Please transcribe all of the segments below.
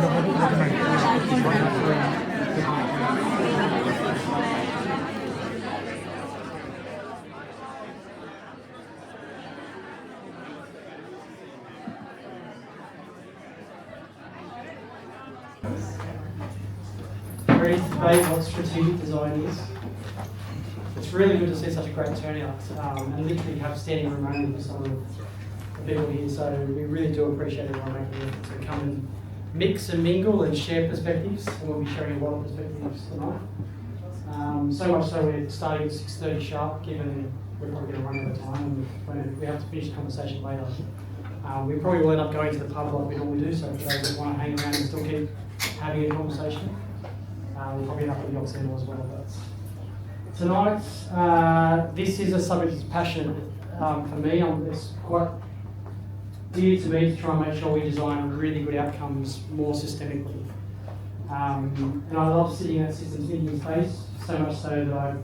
Ready to debate what strategic design is. It's really good to see such a great turnout and literally have standing room only for some of the people here. So we really do appreciate everyone making the effort to come and mix and mingle and share perspectives. And we'll be sharing a lot of perspectives tonight. So much so we're starting at 6:30 sharp, given we're probably going to run out of time and we have to finish the conversation later. We probably will end up going to the pub like we normally do, so for those that want to hang around and still keep having a conversation, we'll probably end up with the Oxenor as well. But tonight, this is a subject that's passionate for me. It's quite dear to me to try and make sure we design really good outcomes more systemically. And I love sitting in that systems thinking space, so much so that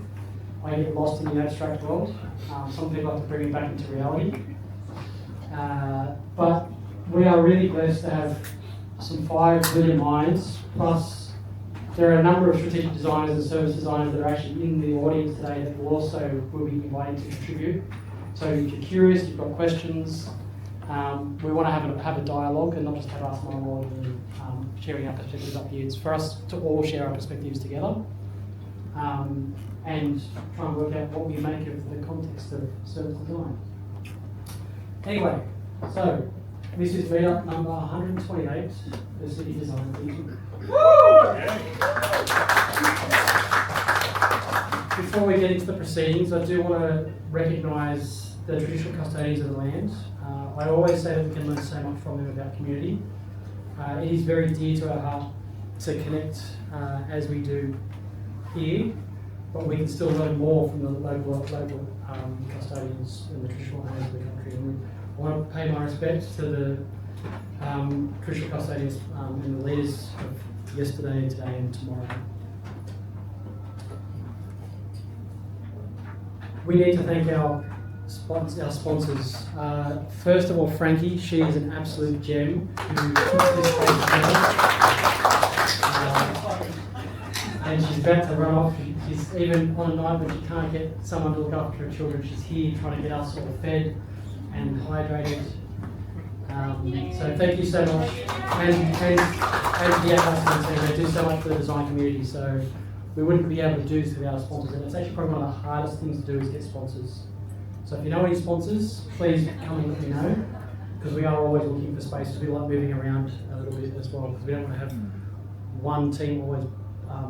I get lost in the abstract world. Some people like to bring it back into reality. But we are really blessed to have some 5 brilliant minds, plus there are a number of strategic designers and service designers that are actually in the audience today that will be invited to contribute. So if you're curious, you've got questions, we want to have a dialogue and not just have us monologue and sharing our perspectives up here. It's for us to all share our perspectives together and try and work out what we make of the context of service design. Anyway, so this is meetup number 128, the City Design Thinking. Before we get into the proceedings, I do want to recognise the traditional custodians of the land. I always say that we can learn so much from them about community. It is very dear to our heart to connect as we do here, but we can still learn more from the local custodians and the traditional owners of the country. And I want to pay my respect to the traditional custodians and the leaders of yesterday, today and tomorrow. We need to thank our sponsors. First of all, Frankie, she is an absolute gem who puts this place together. And she's about to run off. She's even on a night when she can't get someone to look after her children, she's here trying to get us all fed and hydrated. So thank you so much. And the Atlas team, they do so much for the design community, so we wouldn't be able to do this without our sponsors. And it's actually probably one of the hardest things to do is get sponsors. So if you know any sponsors, please come and let me know, because we are always looking for spaces. We like moving around a little bit as well, because we don't want to have one team always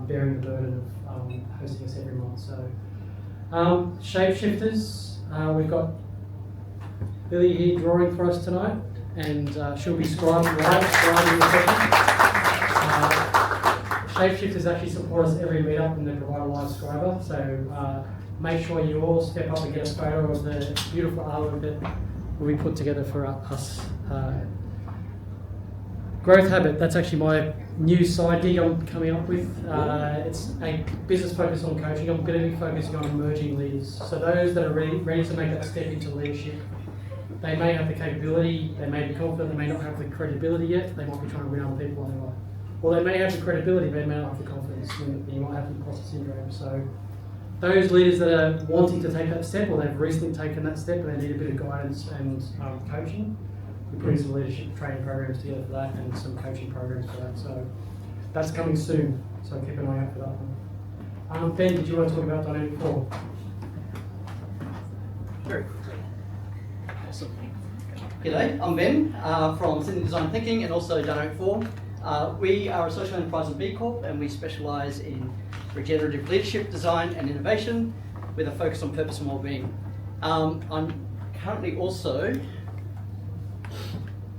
bearing the burden of hosting us every month. So shapeshifters, we've got Lily here drawing for us tonight, and she'll be scribing in a second. Shapeshifters actually support us every meetup and they provide a live scriber, so make sure you all step up and get a photo of the beautiful artwork that will be put together for us. Growth Habit, that's actually my new side gig I'm coming up with. It's a business focus on coaching. I'm going to be focusing on emerging leaders. So those that are ready to make that step into leadership. They may have the capability, they may be confident, they may not have the credibility yet, they might be trying to win other people on their way. Or they may have the credibility, but they may not have the confidence, and you might have imposter syndrome. So those leaders that are wanting to take that step, or they've recently taken that step and they need a bit of guidance and coaching, we're putting some leadership training programs together for that and some coaching programs for that. So that's coming soon, so keep an eye out for that one. Ben, did you want to talk about Dynamic 4? Sure. G'day, I'm Ben from SydDT Design Thinking and also Dynamic 4. We are a social enterprise and B Corp, and we specialise in regenerative leadership, design and innovation with a focus on purpose and wellbeing. I'm currently also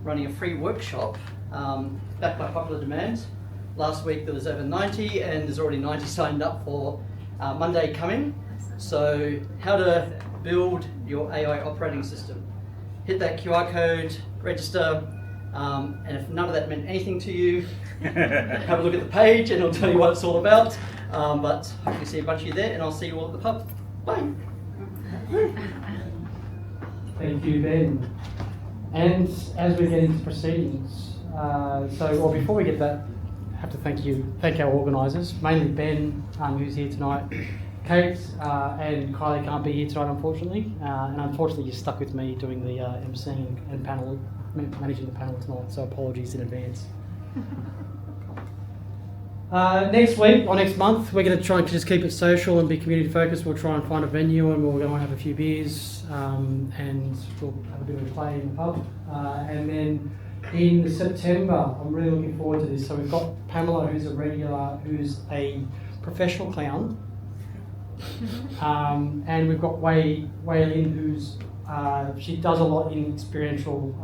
running a free workshop backed by popular demand. Last week there was over 90 and there's already 90 signed up for Monday coming. So how to build your AI operating system. Hit that QR code, register, and if none of that meant anything to you, have a look at the page and it'll tell you what it's all about. But hopefully see a bunch of you there, and I'll see you all at the pub. Bye. Thank you, Ben. And as we get into proceedings, Well, before we get that, I have to thank our organisers, mainly Ben, who's here tonight. Kate and Kylie can't be here tonight, unfortunately, and unfortunately you're stuck with me doing the emceeing and managing the panel tonight, so apologies in advance. Next week or next month, we're going to try and just keep it social and be community focused. We'll try and find a venue and we'll go and have a few beers and we'll have a bit of a play in the pub. And then in September, I'm really looking forward to this. So we've got Pamela, who's a regular, who's a professional clown. And we've got Wei Lin, who's she does a lot in experiential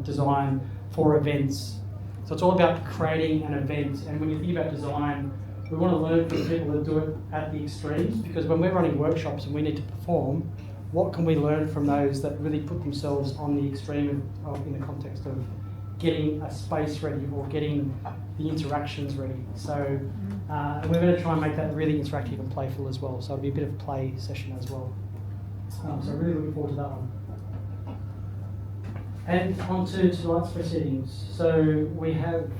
design for events. So it's all about creating an event, and when you think about design, we want to learn from people that do it at the extremes, because when we're running workshops and we need to perform, what can we learn from those that really put themselves on the extreme in the context of getting a space ready or getting the interactions ready. So and we're going to try and make that really interactive and playful as well, so it'll be a bit of a play session as well. So really looking forward to that one. And on to tonight's proceedings. So we have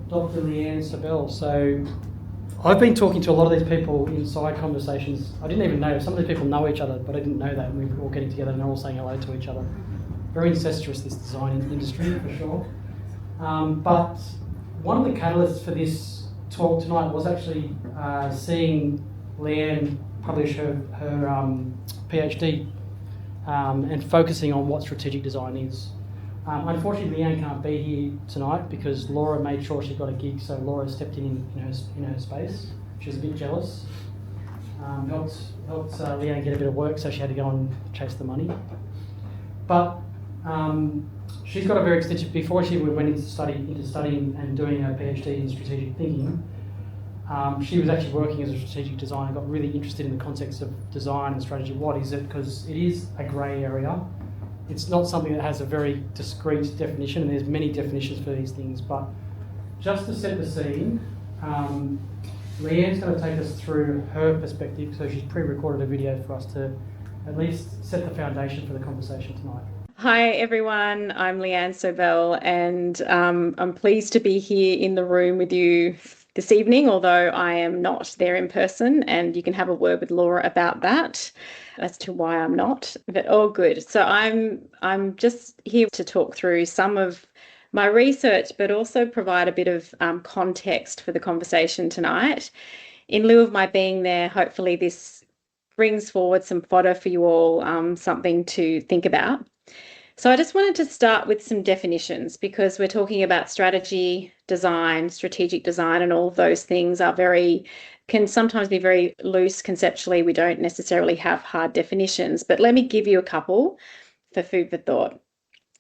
Dr Leanne Sobel. So I've been talking to a lot of these people in side conversations. I didn't even know, some of these people know each other, but I didn't know that, and we were all getting together and they're all saying hello to each other. Very incestuous, this design industry, for sure. But one of the catalysts for this talk tonight was actually seeing Leanne publish her PhD and focusing on what strategic design is. Unfortunately, Leanne can't be here tonight because Laura made sure she got a gig, so Laura stepped in her space. She was a bit jealous. Helped Leanne get a bit of work, so she had to go and chase the money. But she's got a very extensive, before she went into studying and doing her PhD in strategic thinking, she was actually working as a strategic designer, got really interested in the context of design and strategy. What is it? Because it is a grey area. It's not something that has a very discrete definition, and there's many definitions for these things, but just to set the scene, Leanne's going to take us through her perspective, so she's pre-recorded a video for us to at least set the foundation for the conversation tonight. Hi everyone, I'm Leanne Sobel, and I'm pleased to be here in the room with you this evening, although I am not there in person, and you can have a word with Laura about that as to why I'm not, but all good. So I'm just here to talk through some of my research, but also provide a bit of context for the conversation tonight. In lieu of my being there, hopefully this brings forward some fodder for you all, something to think about. So I just wanted to start with some definitions, because we're talking about strategy, design, strategic design, and all of those things can sometimes be very loose conceptually. We don't necessarily have hard definitions, but let me give you a couple for food for thought.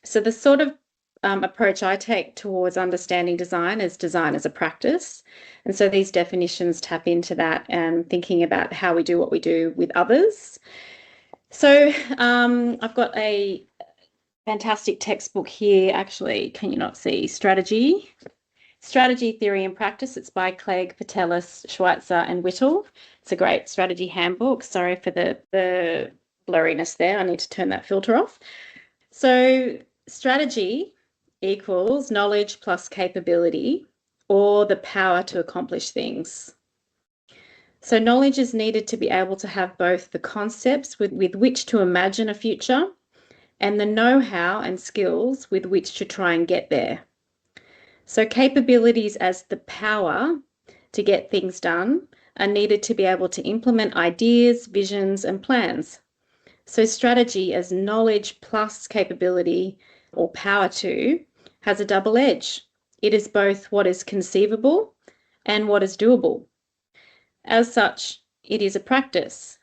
So the sort of approach I take towards understanding design is design as a practice. And so these definitions tap into that and thinking about how we do what we do with others. So I've got a fantastic textbook here, actually. Can you not see? Strategy, Theory and Practice. It's by Clegg, Patelis, Schweitzer and Whittle. It's a great strategy handbook. Sorry for the blurriness there. I need to turn that filter off. So strategy equals knowledge plus capability, or the power to accomplish things. So knowledge is needed to be able to have both the concepts with which to imagine a future and the know-how and skills with which to try and get there. So capabilities as the power to get things done are needed to be able to implement ideas, visions, and plans. So strategy as knowledge plus capability or power to has a double edge. It is both what is conceivable and what is doable. As such, it is a practice,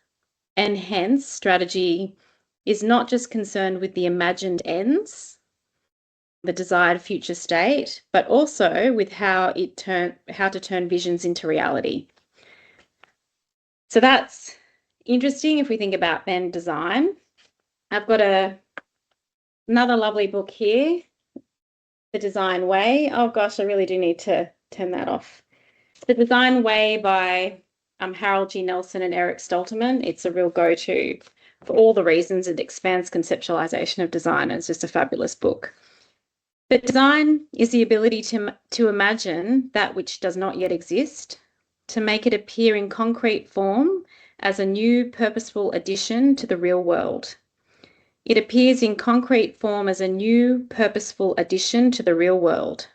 and hence strategy is not just concerned with the imagined ends, the desired future state, but also with how to turn visions into reality. So that's interesting if we think about then design. I've got another lovely book here, The Design Way. Oh gosh, I really do need to turn that off. The Design Way by Harold G. Nelson and Eric Stolterman. It's a real go-to for all the reasons. It expands conceptualization of design, and it's just a fabulous book. But design is the ability to imagine that which does not yet exist, to make it appear in concrete form as a new purposeful addition to the real world. It appears in concrete form as a new purposeful addition to the real world.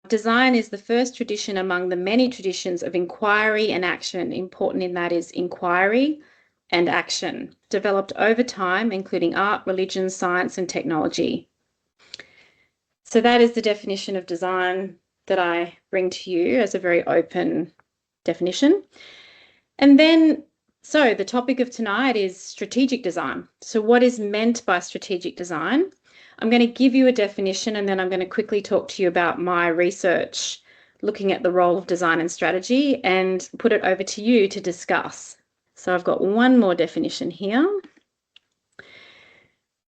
Design is the first tradition among the many traditions of inquiry and action. Important in that is inquiry and action, developed over time, including art, religion, science, and technology. So that is the definition of design that I bring to you as a very open definition. And then, so the topic of tonight is strategic design. So what is meant by strategic design? I'm going to give you a definition, and then I'm going to quickly talk to you about my research looking at the role of design and strategy, and put it over to you to discuss. So I've got one more definition here.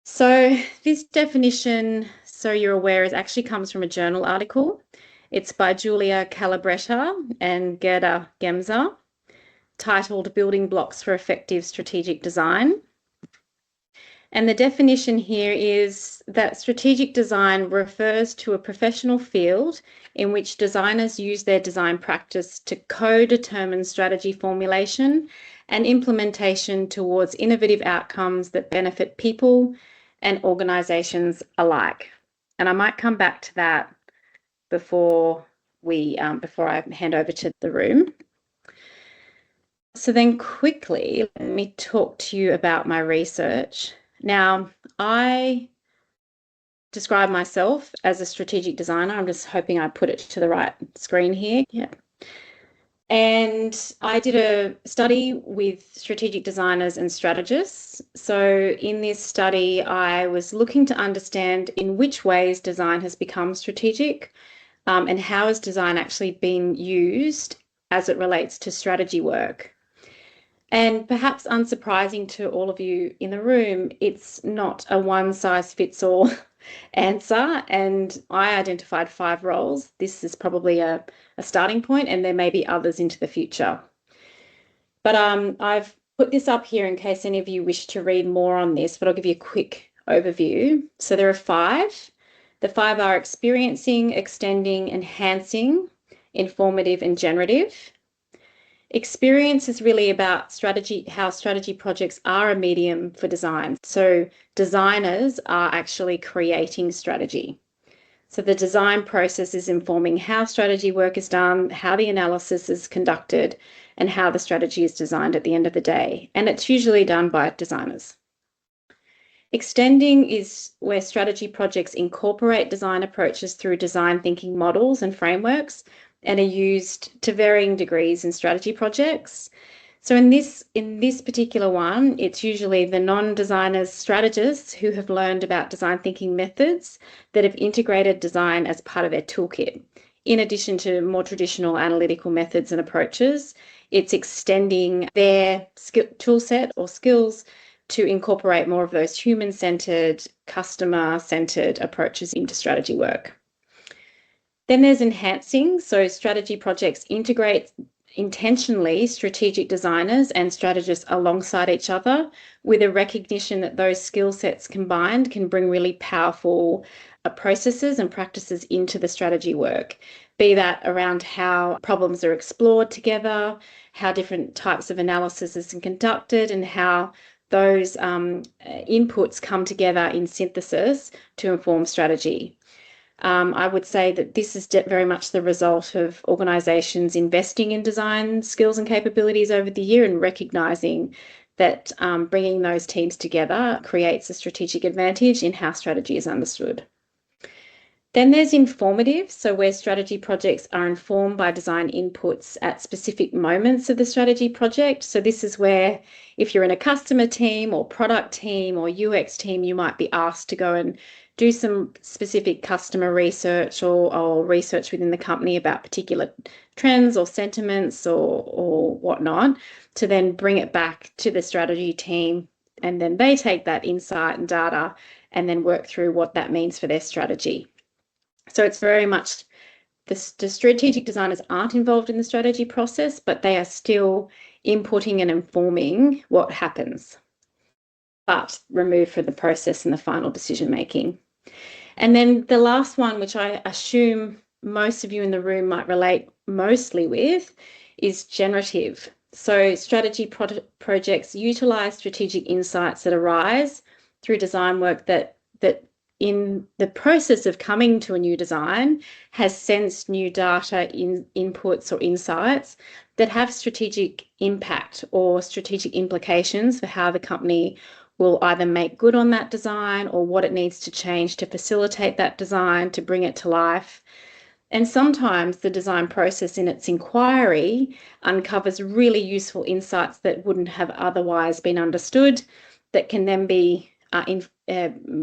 So this definition, so you're aware, it actually comes from a journal article. It's by Julia Calabretta and Gerda Gemser, titled Building Blocks for Effective Strategic Design. And the definition here is that strategic design refers to a professional field in which designers use their design practice to co-determine strategy formulation and implementation towards innovative outcomes that benefit people and organisations alike. And I might come back to that before I hand over to the room. So then quickly, let me talk to you about my research. Now, I describe myself as a strategic designer. I'm just hoping I put it to the right screen here. Yeah. And I did a study with strategic designers and strategists. So in this study, I was looking to understand in which ways design has become strategic, and how has design actually been used as it relates to strategy work. And perhaps unsurprising to all of you in the room, it's not a one-size-fits-all answer, and I identified 5 roles. This is probably a starting point, and there may be others into the future. But I've put this up here in case any of you wish to read more on this, but I'll give you a quick overview. So there are 5. The 5 are experiencing, extending, enhancing, informative, and generative. Experience is really about strategy, how strategy projects are a medium for design. So designers are actually creating strategy. So the design process is informing how strategy work is done, how the analysis is conducted, and how the strategy is designed at the end of the day. And it's usually done by designers. Extending is where strategy projects incorporate design approaches through design thinking models and frameworks, and are used to varying degrees in strategy projects. So in this particular one, it's usually the non-designers strategists who have learned about design thinking methods that have integrated design as part of their toolkit. In addition to more traditional analytical methods and approaches, it's extending their tool set or skills to incorporate more of those human-centered, customer-centered approaches into strategy work. Then there's enhancing. So strategy projects integrate intentionally strategic designers and strategists alongside each other, with a recognition that those skill sets combined can bring really powerful processes and practices into the strategy work, be that around how problems are explored together, how different types of analysis is conducted, and how those inputs come together in synthesis to inform strategy. I would say that this is very much the result of organisations investing in design skills and capabilities over the year, and recognising that bringing those teams together creates a strategic advantage in how strategy is understood. Then there's informative, so where strategy projects are informed by design inputs at specific moments of the strategy project. So this is where, if you're in a customer team or product team or UX team, you might be asked to go and do some specific customer research or research within the company about particular trends or sentiments or whatnot, to then bring it back to the strategy team, and then they take that insight and data and then work through what that means for their strategy. So it's very much the strategic designers aren't involved in the strategy process, but they are still inputting and informing what happens, but removed from the process and the final decision making. And then the last one, which I assume most of you in the room might relate mostly with, is generative. So strategy projects utilize strategic insights that arise through design work that in the process of coming to a new design has sensed new data, inputs or insights that have strategic impact or strategic implications for how the company will either make good on that design or what it needs to change to facilitate that design, to bring it to life. And sometimes the design process in its inquiry uncovers really useful insights that wouldn't have otherwise been understood, that can then be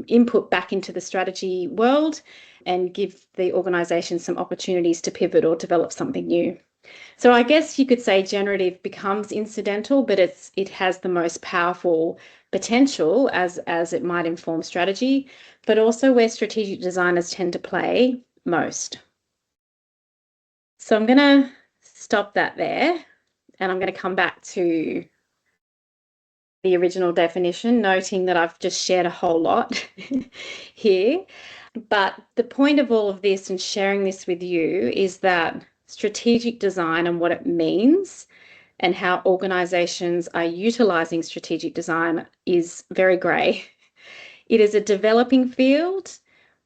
input back into the strategy world and give the organisation some opportunities to pivot or develop something new. So I guess you could say generative becomes incidental, but it has the most powerful potential as it might inform strategy, but also where strategic designers tend to play most. So I'm going to stop that there, and I'm going to come back to the original definition, noting that I've just shared a whole lot here. But the point of all of this and sharing this with you is that strategic design and what it means and how organisations are utilising strategic design is very grey. It is a developing field.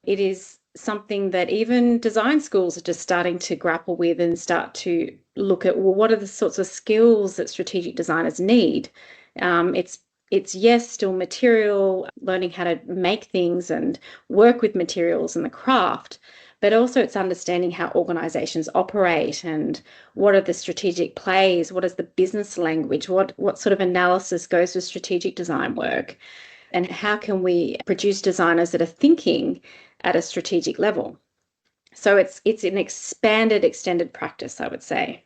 It is something that even design schools are just starting to grapple with and start to look at, well, what are the sorts of skills that strategic designers need? It's yes, still material, learning how to make things and work with materials and the craft, but also it's understanding how organisations operate and what are the strategic plays, what is the business language, what sort of analysis goes with strategic design work, and how can we produce designers that are thinking at a strategic level. So it's an extended practice, I would say.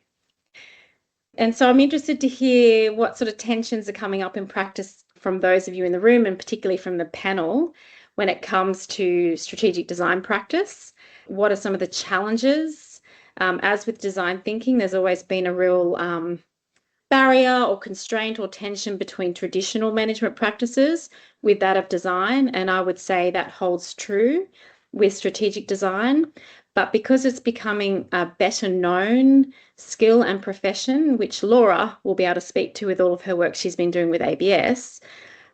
And so I'm interested to hear what sort of tensions are coming up in practice from those of you in the room, and particularly from the panel, when it comes to strategic design practice. What are some of the challenges? As with design thinking, there's always been a real barrier or constraint or tension between traditional management practices with that of design. And I would say that holds true with strategic design. But because it's becoming a better known skill and profession, which Laura will be able to speak to with all of her work she's been doing with ABS,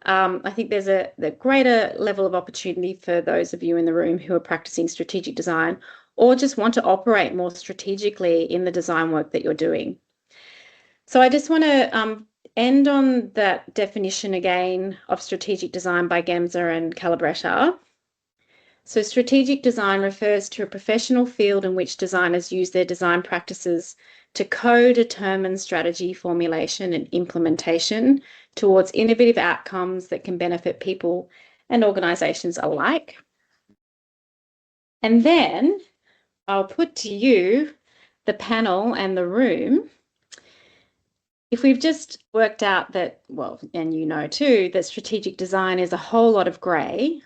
I think there's a greater level of opportunity for those of you in the room who are practicing strategic design or just want to operate more strategically in the design work that you're doing. So I just want to end on that definition again of strategic design by Gemser and Collaborators. So strategic design refers to a professional field in which designers use their design practices to co-determine strategy formulation and implementation towards innovative outcomes that can benefit people and organisations alike. And then I'll put to you, the panel and the room, if we've just worked out that, well, and you know too, that strategic design is a whole lot of grey,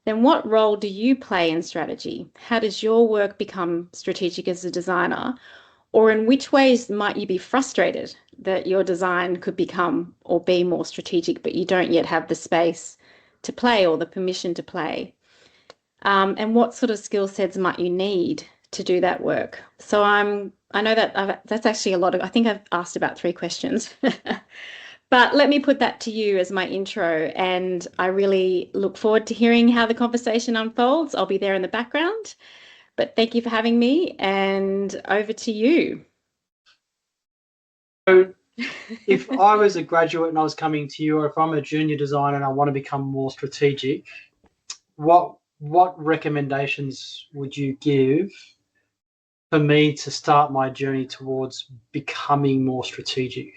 then what role do you play in strategy? How does your work become strategic as a designer? Or in which ways might you be frustrated that your design could become or be more strategic, but you don't yet have the space to play or the permission to play? And what sort of skill sets might you need to do that work? So I know that that's actually a lot of, I think I've asked about 3 questions. But let me put that to you as my intro, and I really look forward to hearing how the conversation unfolds. I'll be there in the background, but thank you for having me, and over to you. So if I was a graduate and I was coming to you, or if I'm a junior designer and I want to become more strategic, what recommendations would you give for me to start my journey towards becoming more strategic?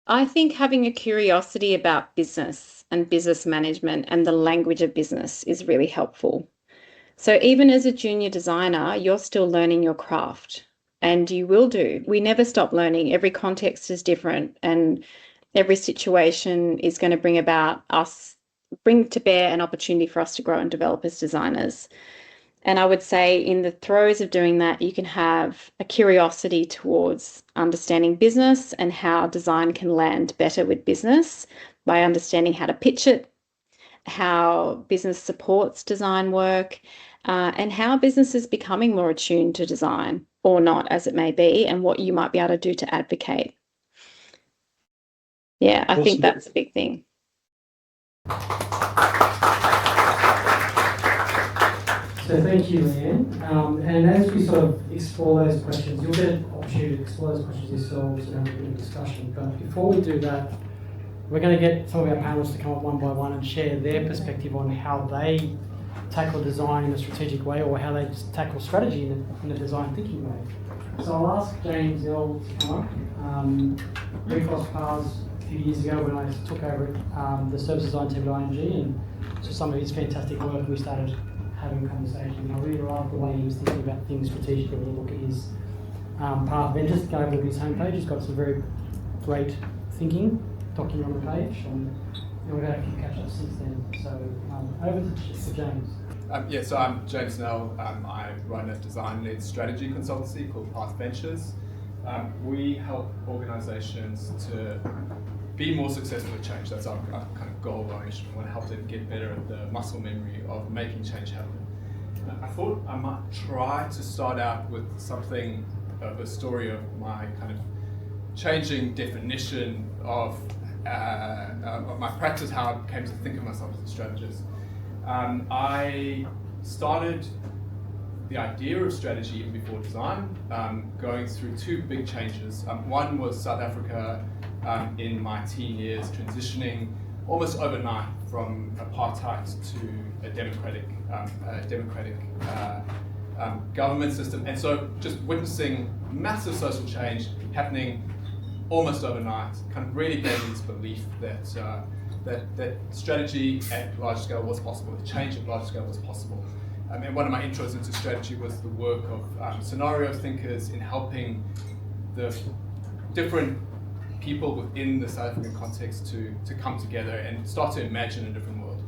I think having a curiosity about business and business management and the language of business is really helpful. So even as a junior designer, you're still learning your craft, and you will do. We never stop learning. Every context is different, and every situation is going to bring to bear an opportunity for us to grow and develop as designers. And I would say in the throes of doing that, you can have a curiosity towards understanding business and how design can land better with business by understanding how to pitch it how business supports design work, and how business is becoming more attuned to design, or not, as it may be, and what you might be able to do to advocate. Yeah, I think that's a big thing. So thank you, Leanne. And as we sort of explore those questions, you'll get an opportunity to explore those questions yourselves and have a bit of discussion. But before we do that, we're going to get some of our panelists to come up one by one and share their perspective on how they tackle design in a strategic way, or how they tackle strategy in a design thinking way. So I'll ask Jaimes Nel to come up. We crossed paths a few years ago when I took over the service design team at ING, and so some of his fantastic work, we started having a conversation. And I really like the way he was thinking about things strategically. When you look at his path of interest, go over to his homepage, he's got some very great thinking document on the page, and we've had a few catch-ups since then. So over to James. So I'm Jaimes Nel. I run a design-led strategy consultancy called Path Ventures. We help organisations to be more successful at change. That's our kind of goal, our mission. We want to help them get better at the muscle memory of making change happen. I thought I might try to start out with something of a story of my kind of changing definition of my practice, how I came to think of myself as a strategist. I started the idea of strategy even before design, going through two big changes. One was South Africa in my teen years, transitioning almost overnight from apartheid to a democratic government system, and so just witnessing massive social change happening almost overnight kind of really gave me this belief that strategy at large scale was possible, that change at large scale was possible. And one of my intros into strategy was the work of scenario thinkers in helping the different people within the South African context to come together and start to imagine a different world.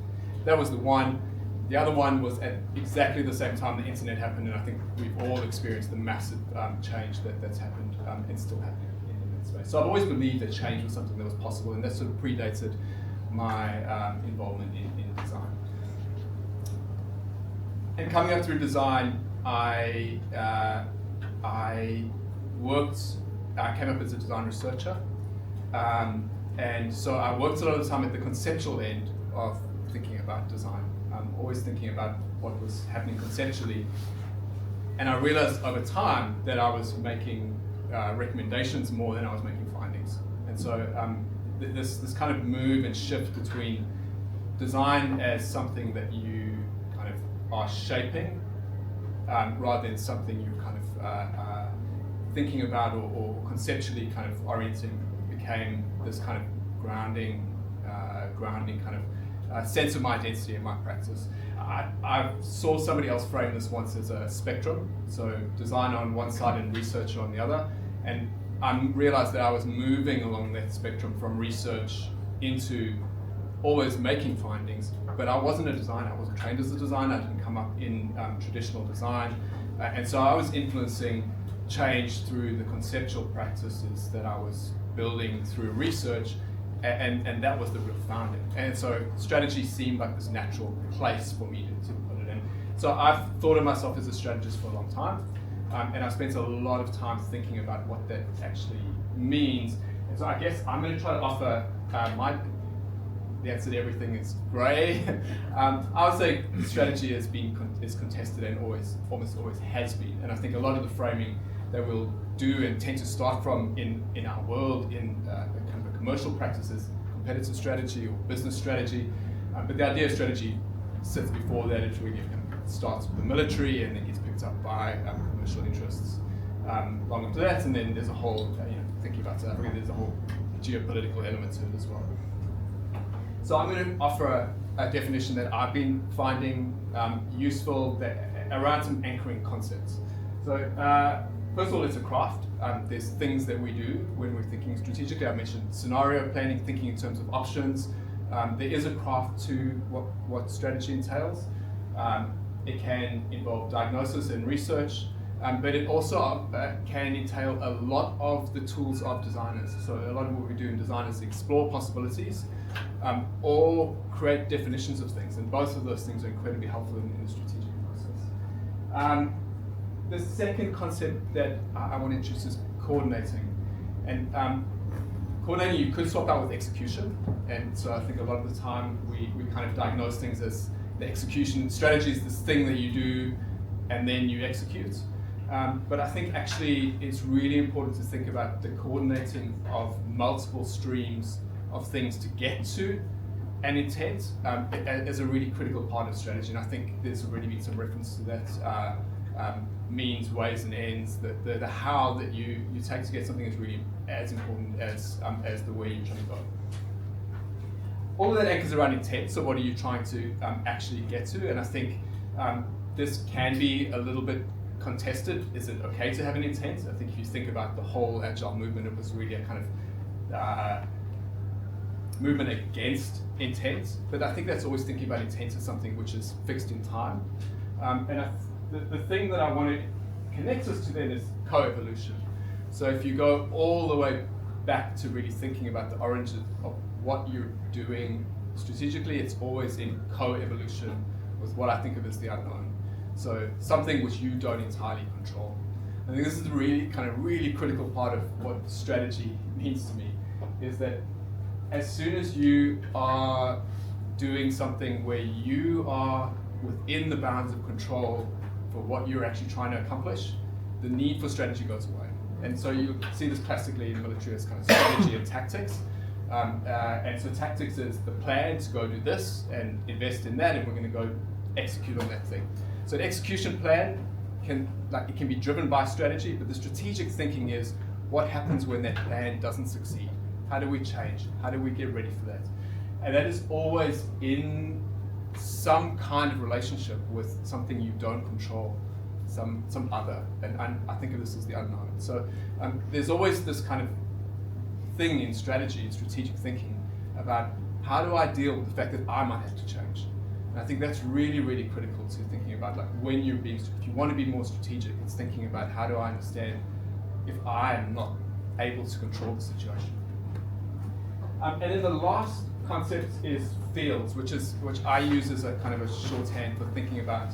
That was the one. The other one was at exactly the same time the internet happened, and I think we've all experienced the massive change that's happened and still happening in that space. So I've always believed that change was something that was possible, and that sort of predated my involvement in design. And coming up through design, I came up as a design researcher, and so I worked a lot of the time at the conceptual end of thinking about design, always thinking about what was happening conceptually. And I realized over time that I was making recommendations more than I was making findings. And so this kind of move and shift between design as something that you kind of are shaping rather than something you're kind of thinking about or conceptually kind of orienting became this kind of grounding kind of sense of my identity in my practice. I saw somebody else frame this once as a spectrum, so design on one side and research on the other, and I realized that I was moving along that spectrum from research into always making findings, but I wasn't a designer. I wasn't trained as a designer. I didn't come up in traditional design, and so I was influencing change through the conceptual practices that I was building through research, and that was the real founding. And so strategy seemed like this natural place for me to put it in. So I've thought of myself as a strategist for a long time, and I've spent a lot of time thinking about what that actually means. And so I guess I'm going to try to offer the answer to everything is grey. I would say strategy is contested and almost always has been. And I think a lot of the framing that we'll do and tend to start from in our world, in kind of a commercial practices, competitive strategy or business strategy. But the idea of strategy sits before that. It really kind of starts with the military and then gets picked up by commercial interests long after that. And then there's a whole, thinking about South Africa, there's a whole geopolitical element to it as well. So I'm going to offer a definition that I've been finding useful around some anchoring concepts. So first of all, it's a craft. There's things that we do when we're thinking strategically. I mentioned scenario planning, thinking in terms of options. There is a craft to what strategy entails. It can involve diagnosis and research, but it also can entail a lot of the tools of designers. So a lot of what we do in design is explore possibilities, or create definitions of things, and both of those things are incredibly helpful in the strategic process. The second concept that I want to introduce is coordinating. And coordinating, you could swap out with execution, and so I think a lot of the time we kind of diagnose things as the execution strategy is this thing that you do and then you execute. But I think actually it's really important to think about the coordinating of multiple streams of things to get to an intent as a really critical part of strategy. And I think there's already been some reference to that. Means, ways, and ends. The how that you take to get something is really as important as the where you're trying to go. All of that anchors around intent. So what are you trying to actually get to? And I think this can be a little bit contested. Is it okay to have an intent? I think if you think about the whole agile movement, it was really a kind of movement against intent. But I think that's always thinking about intent as something which is fixed in time. The thing that I want to connect us to then is co-evolution. So if you go all the way back to really thinking about the origin of what you're doing strategically, it's always in co-evolution with what I think of as the unknown. So something which you don't entirely control. I think this is the really critical part of what strategy means to me, is that as soon as you are doing something where you are within the bounds of control for what you're actually trying to accomplish, the need for strategy goes away. And so you see this classically in military as kind of strategy and tactics. And so tactics is the plan to go do this and invest in that, and we're going to go execute on that thing. So an execution plan can be driven by strategy, but the strategic thinking is what happens when that plan doesn't succeed? How do we change? How do we get ready for that? And that is always in some kind of relationship with something you don't control, some other, and I think of this as the unknown. So there's always this kind of thing in strategy and strategic thinking about how do I deal with the fact that I might have to change. And I think that's really critical to thinking about, like when you're being, if you want to be more strategic, it's thinking about how do I understand if I am not able to control the situation. And then the last concept is fields, which I use as a kind of a shorthand for thinking about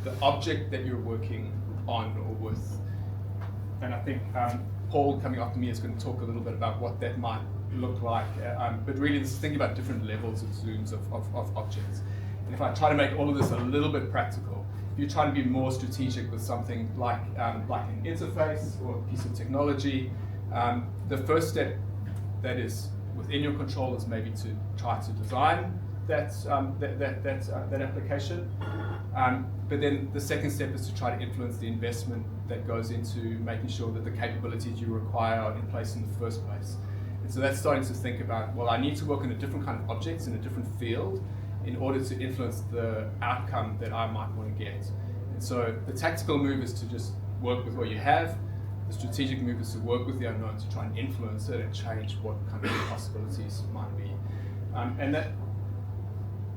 the object that you're working on or with. And I think Paul, coming after me, is going to talk a little bit about what that might look like. But really, this is thinking about different levels of zooms of objects. And if I try to make all of this a little bit practical, if you try to be more strategic with something like an interface or a piece of technology, the first step that is within your control is maybe to try to design that application. But then the second step is to try to influence the investment that goes into making sure that the capabilities you require are in place in the first place. And so that's starting to think about, well, I need to work on a different kind of objects in a different field in order to influence the outcome that I might want to get. And so the tactical move is to just work with what you have. The strategic move is to work with the unknown to try and influence it and change what kind of possibilities might be. And that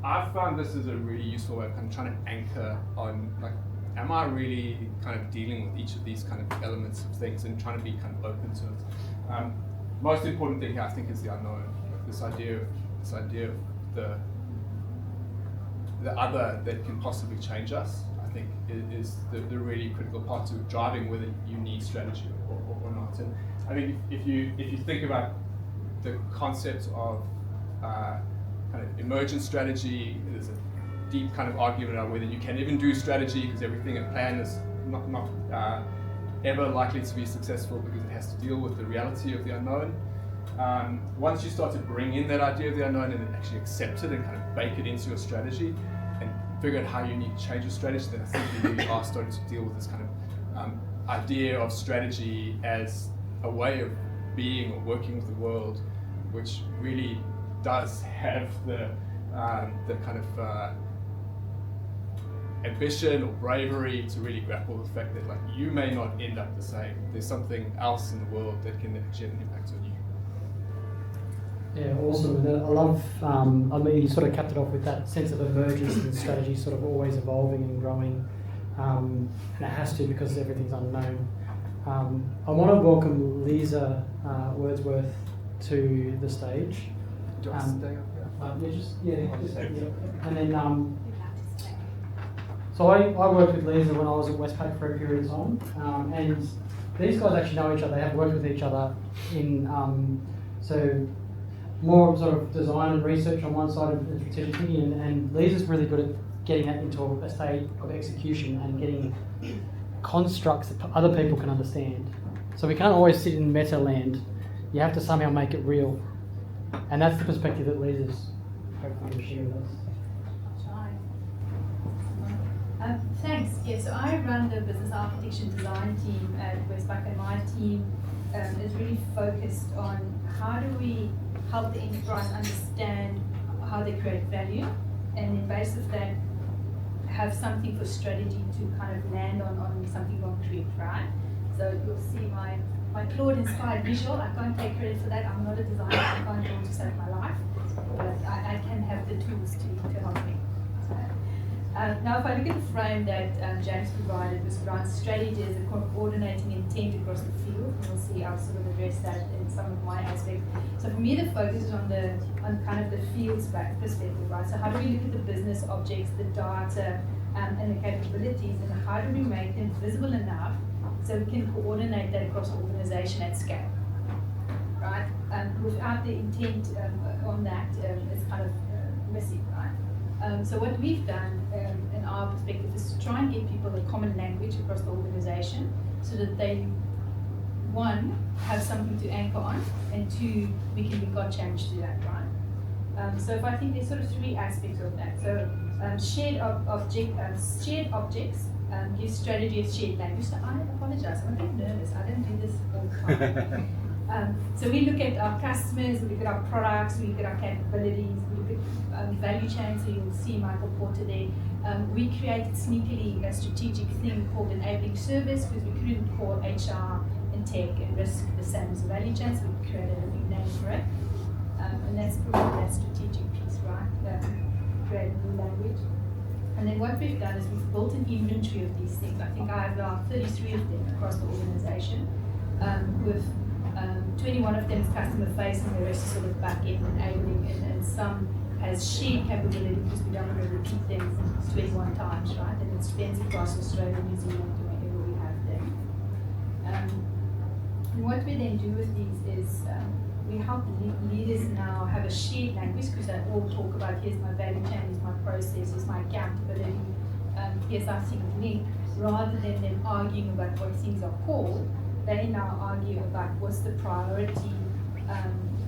I've found this is a really useful way of kind of trying to anchor on, like, am I really kind of dealing with each of these kind of elements of things and trying to be kind of open to it. Most important thing here, I think, is the unknown. Like this idea of the other that can possibly change us, I think is the really critical part to driving whether you need strategy or not. And I think if you think about the concept of kind of emergent strategy, there's a deep kind of argument about whether you can even do strategy, because everything in plan is not ever likely to be successful because it has to deal with the reality of the unknown. Once you start to bring in that idea of the unknown and actually accept it and kind of bake it into your strategy and figure out how you need to change your strategy, then I think you really are starting to deal with this kind of idea of strategy as a way of being or working with the world, which really does have the kind of ambition or bravery to really grapple with the fact that, like, you may not end up the same. There's something else in the world that can actually have an impact on you. Yeah, awesome. And I love, I mean, you sort of capped it off with that sense of emergence and strategy sort of always evolving and growing. And it has to, because everything's unknown. I want to welcome Lize Wordsworth to the stage. Do I stay up here? And then, so I worked with Lize when I was at Westpac for a period of time, and these guys actually know each other. They have worked with each other in so more sort of design and research on one side and strategic thinking, and Lize is really good at getting that into a state of execution and getting constructs that other people can understand. So we can't always sit in meta land. You have to somehow make it real, and that's the perspective that Lize is hopefully going to share with us. Thanks. Yes, so I run the business architecture and design team at Westpac, and my team is really focused on how do we help the enterprise understand how they create value, and in base of that have something for strategy to kind of land on something concrete, right? So you'll see my Claude inspired visual. I can't take credit for that. I'm not a designer. I can't draw to save my life, but I can have the tools to help me. Now, if I look at the frame that Jaimes provided, was around strategy as a coordinating intent across the field, and we'll see I'll sort of address that in some of my aspects. So for me, the focus is on kind of the field perspective, right? So how do we look at the business objects, the data, and the capabilities, and how do we make them visible enough so we can coordinate that across the organization at scale, right? Without the intent on that, it's kind of missing, right? So what we've done in our perspective is to try and get people a common language across the organization so that they, one, have something to anchor on, and two, we can make our change to that, right? So if I think there's sort of three aspects of that. So shared objects give strategy a shared language. So I apologize, I'm a bit nervous. I don't do this all the time. So we look at our customers, we look at our products, we look at our capabilities, we look at value chain, so you'll see Michael Porter there. We created sneakily a strategic thing called enabling service because we couldn't call HR and tech and risk the same as value chain, so we created a new name for it. And that's probably that strategic piece, right? Create a new language. And then what we've done is we've built an inventory of these things. I think I have about 33 of them across the organization, with 21 of them is customer facing, the rest is sort of back end enabling, and some has shared capability because we don't want to repeat things 21 times, right? And it spans across Australia, New Zealand, wherever we have them. And what we then do with these is we help leaders now have a shared language because they all talk about here's my value chain, here's my process, here's my accountability, here's our single link, rather than them arguing about what things are called. They now argue about what's the priority,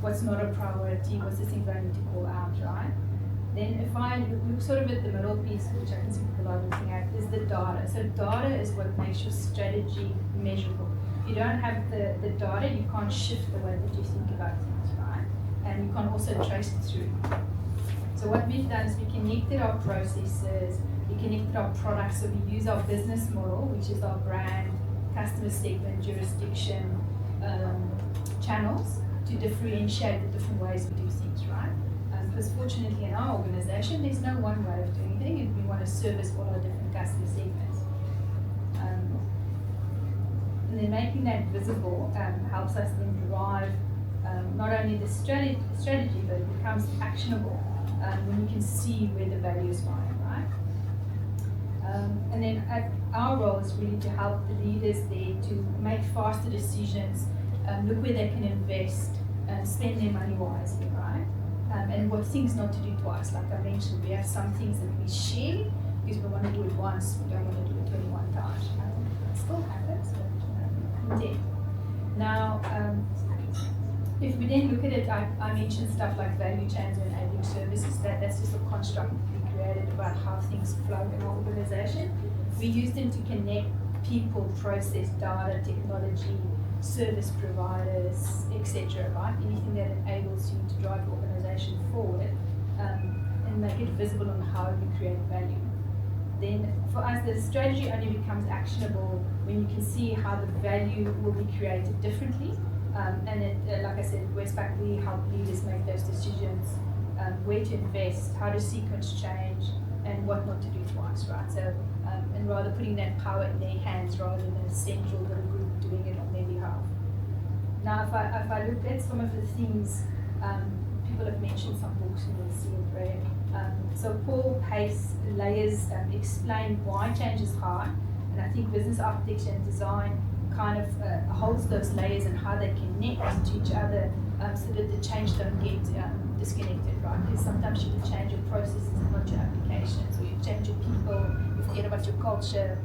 what's not a priority, what's the things I need to call out, right? Then if I look sort of at the middle piece, which I can see people are looking at, is the data. So data is what makes your strategy measurable. If you don't have the data, you can't shift the way that you think about things, right? And you can also trace it through. So what we've done is we connected our processes, we connected our products, so we use our business model, which is our brand, customer segment, jurisdiction, channels to differentiate the different ways we do things, right? Because fortunately in our organization, there's no one way of doing things, and we want to service all our different customer segments. And then making that visible helps us then drive not only the strategy, but it becomes actionable when you can see where the value is lying, right? And then our role is really to help the leaders there to make faster decisions, look where they can invest, spend their money wisely, right? And what things not to do twice. Like I mentioned, we have some things that we share because we want to do it once, we don't want to do it 21 times. It still happens, but indeed. Now, if we then look at it, I mentioned stuff like value chains and enabling services, that's just a construct we created about how things flow in our organization. We use them to connect people, process, data, technology, service providers, etc., right? Anything that enables you to drive the organization forward and make it visible on how we create value. Then for us, the strategy only becomes actionable when you can see how the value will be created differently. And it, like I said, Westpac, we help leaders make those decisions, where to invest, how to sequence change, and what not to do twice, right? So, and rather putting that power in their hands rather than a central little group doing it on their behalf. Now, if I look at some of the things people have mentioned some books in the sea of red. So Paul Pace layers explain why change is hard, and I think business architecture and design kind of holds those layers and how they connect to each other, so that the change don't get disconnected, right? Because sometimes you can change your processes and not your applications, or you change your people, you forget about your culture,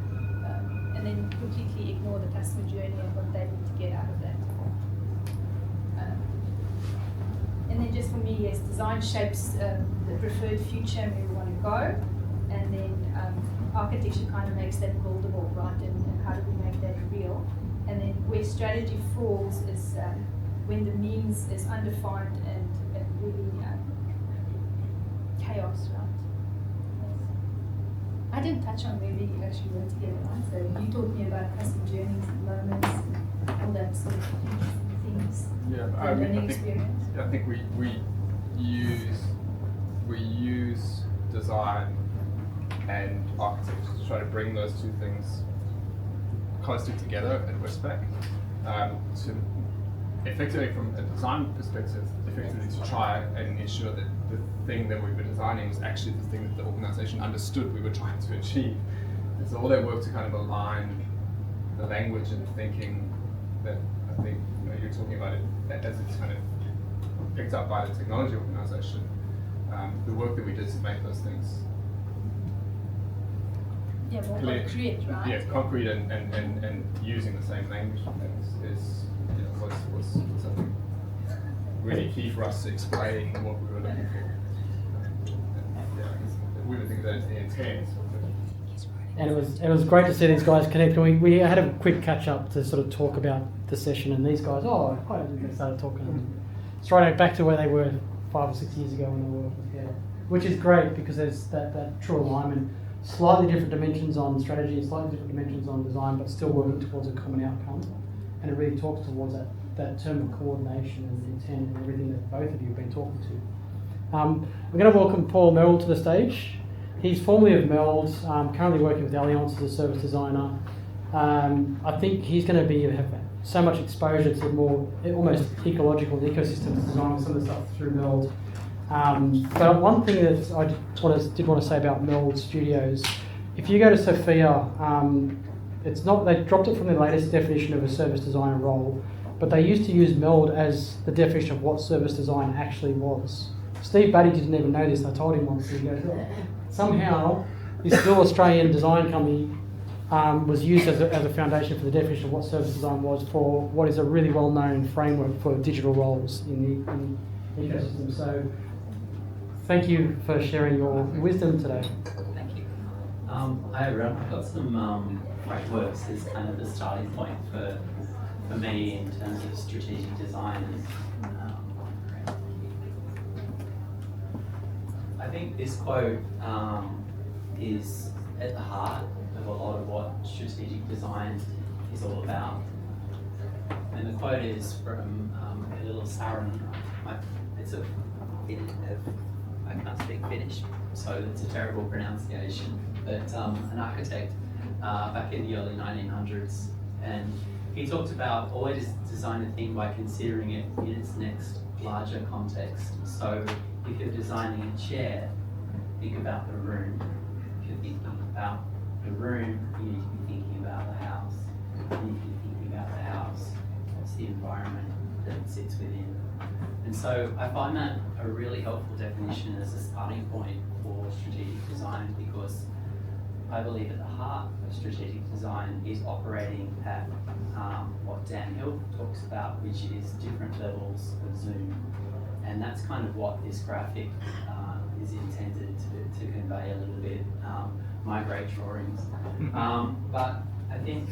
and then completely ignore the customer journey and what they need to get out of that. And then just for me, yes, design shapes the preferred future and where we want to go, and then architecture kind of makes that buildable, right? And how do we make that real? And then where strategy falls is when the means is undefined and really chaos, right? I didn't touch on where we actually work together, right? So you taught me about customer journeys, moments, all that sort of things. Yeah, Learning experience. I think we use design and architecture to try to bring those two things closely together at Westpac, to effectively, from a design perspective, effectively to try and ensure that the thing that we were designing was actually the thing that the organisation understood we were trying to achieve. And so all that work to kind of align the language and the thinking that I think you're talking about it as it's kind of picked up by the technology organisation, the work that we did to make those things More clear, concrete, right? yeah, concrete and using the same language is was I think really key for us to explain what we were looking for. We would think that it's the intent. And it was great to see these guys connect. We had a quick catch up to sort of talk about the session, and these guys, they started talking straight back to where they were 5 or 6 years ago when they were working together, which is great because there's that true alignment. Slightly different dimensions on strategy, slightly different dimensions on design, but still working towards a common outcome. And it really talks towards that term of coordination and intent and everything that both of you have been talking to. We're going to welcome Paul Merrell to the stage. He's formerly of Merrell's, currently working with Allianz as a service designer. I think he's going to have so much exposure to more almost ecological ecosystems design, some of the stuff through Merrell's. But one thing that I did want to say about Merrell Studios, if you go to Sophia, it's not, they dropped it from the latest definition of a service designer role, but they used to use MELD as the definition of what service design actually was. Steve Batty didn't even know this, I told him once, he goes, somehow this little Australian design company was used as a foundation for the definition of what service design was for what is a really well-known framework for digital roles in the ecosystem. So thank you for sharing your wisdom today. Thank you. Hi everyone. I've got some frameworks as kind of the starting point for me in terms of strategic design. I think this quote is at the heart of a lot of what strategic design is all about. And the quote is from a little Sarin. It's I can't speak Finnish, so it's a terrible pronunciation. But an architect back in the early 1900s, and he talked about always design a thing by considering it in its next larger context. So if you're designing a chair, think about the room. If you're thinking about the room, you need to be thinking about the house. And if you're thinking about the house, what's the environment that it sits within? And so I find that a really helpful definition as a starting point for strategic design, because I believe at the heart of strategic design is operating at what Dan Hill talks about, which is different levels of zoom. And that's kind of what this graphic is intended to convey a little bit, my great drawings. But I think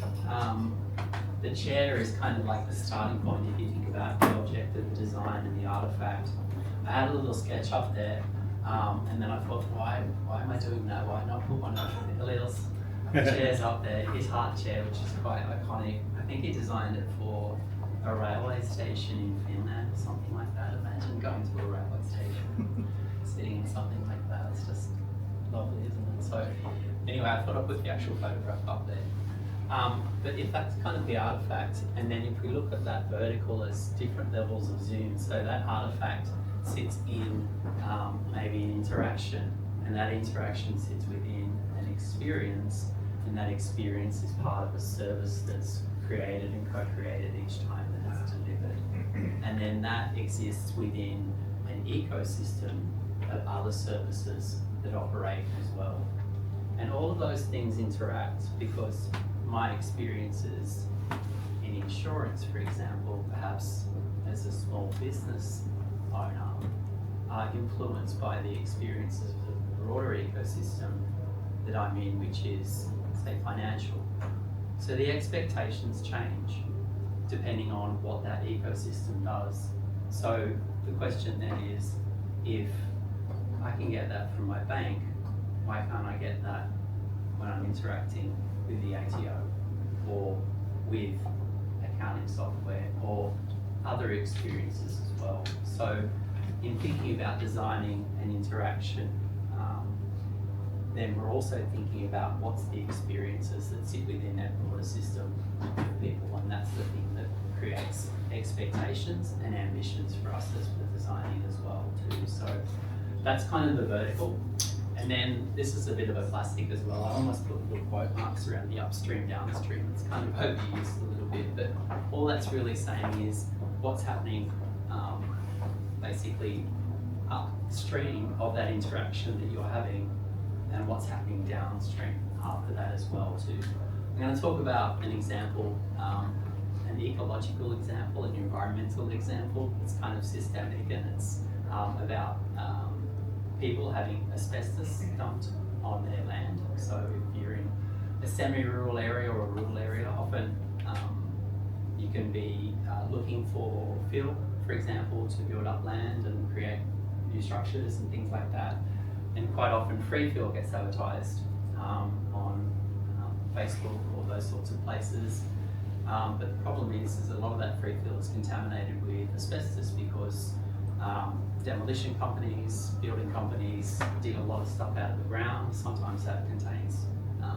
the chair is kind of like the starting point if you think about the object of the design and the artefact. I had a little sketch up there, and then I thought, why am I doing that? Why not put one of the little chairs up there? His heart chair, which is quite iconic. I think he designed it for a railway station in Finland or something like that. Imagine going to a railway station, sitting in something like that. It's just lovely, isn't it? So anyway, I thought I'd put the actual photograph up there. But if that's kind of the artefact, and then if we look at that vertical as different levels of zoom, so that artefact sits in maybe an interaction, and that interaction sits within an experience, and that experience is part of a service that's created and co-created each time that it's delivered. And then that exists within an ecosystem of other services that operate as well. And all of those things interact because my experiences in insurance, for example, perhaps as a small business owner, are influenced by the experiences of the broader ecosystem that I'm in, which is, say, financial. So the expectations change depending on what that ecosystem does. So the question then is, if I can get that from my bank, why can't I get that when I'm interacting with the ATO or with accounting software or other experiences as well? So in thinking about designing an interaction, then we're also thinking about what's the experiences that sit within that broader system of people, and that's the thing that creates expectations and ambitions for us as we're designing as well too. So that's kind of the vertical. And then this is a bit of a plastic as well. I almost put little quote marks around the upstream, downstream. It's kind of overused a little bit, but all that's really saying is what's happening basically upstream of that interaction that you're having, and what's happening downstream after that as well too. I'm going to talk about an example, an ecological example, an environmental example. It's kind of systemic, and it's about people having asbestos dumped on their land. So if you're in a semi-rural area or a rural area, often you can be looking for fill, for example, to build up land and create new structures and things like that. And quite often free fill gets advertised on Facebook or those sorts of places. But the problem is a lot of that free fill is contaminated with asbestos because demolition companies, building companies dig a lot of stuff out of the ground. Sometimes that contains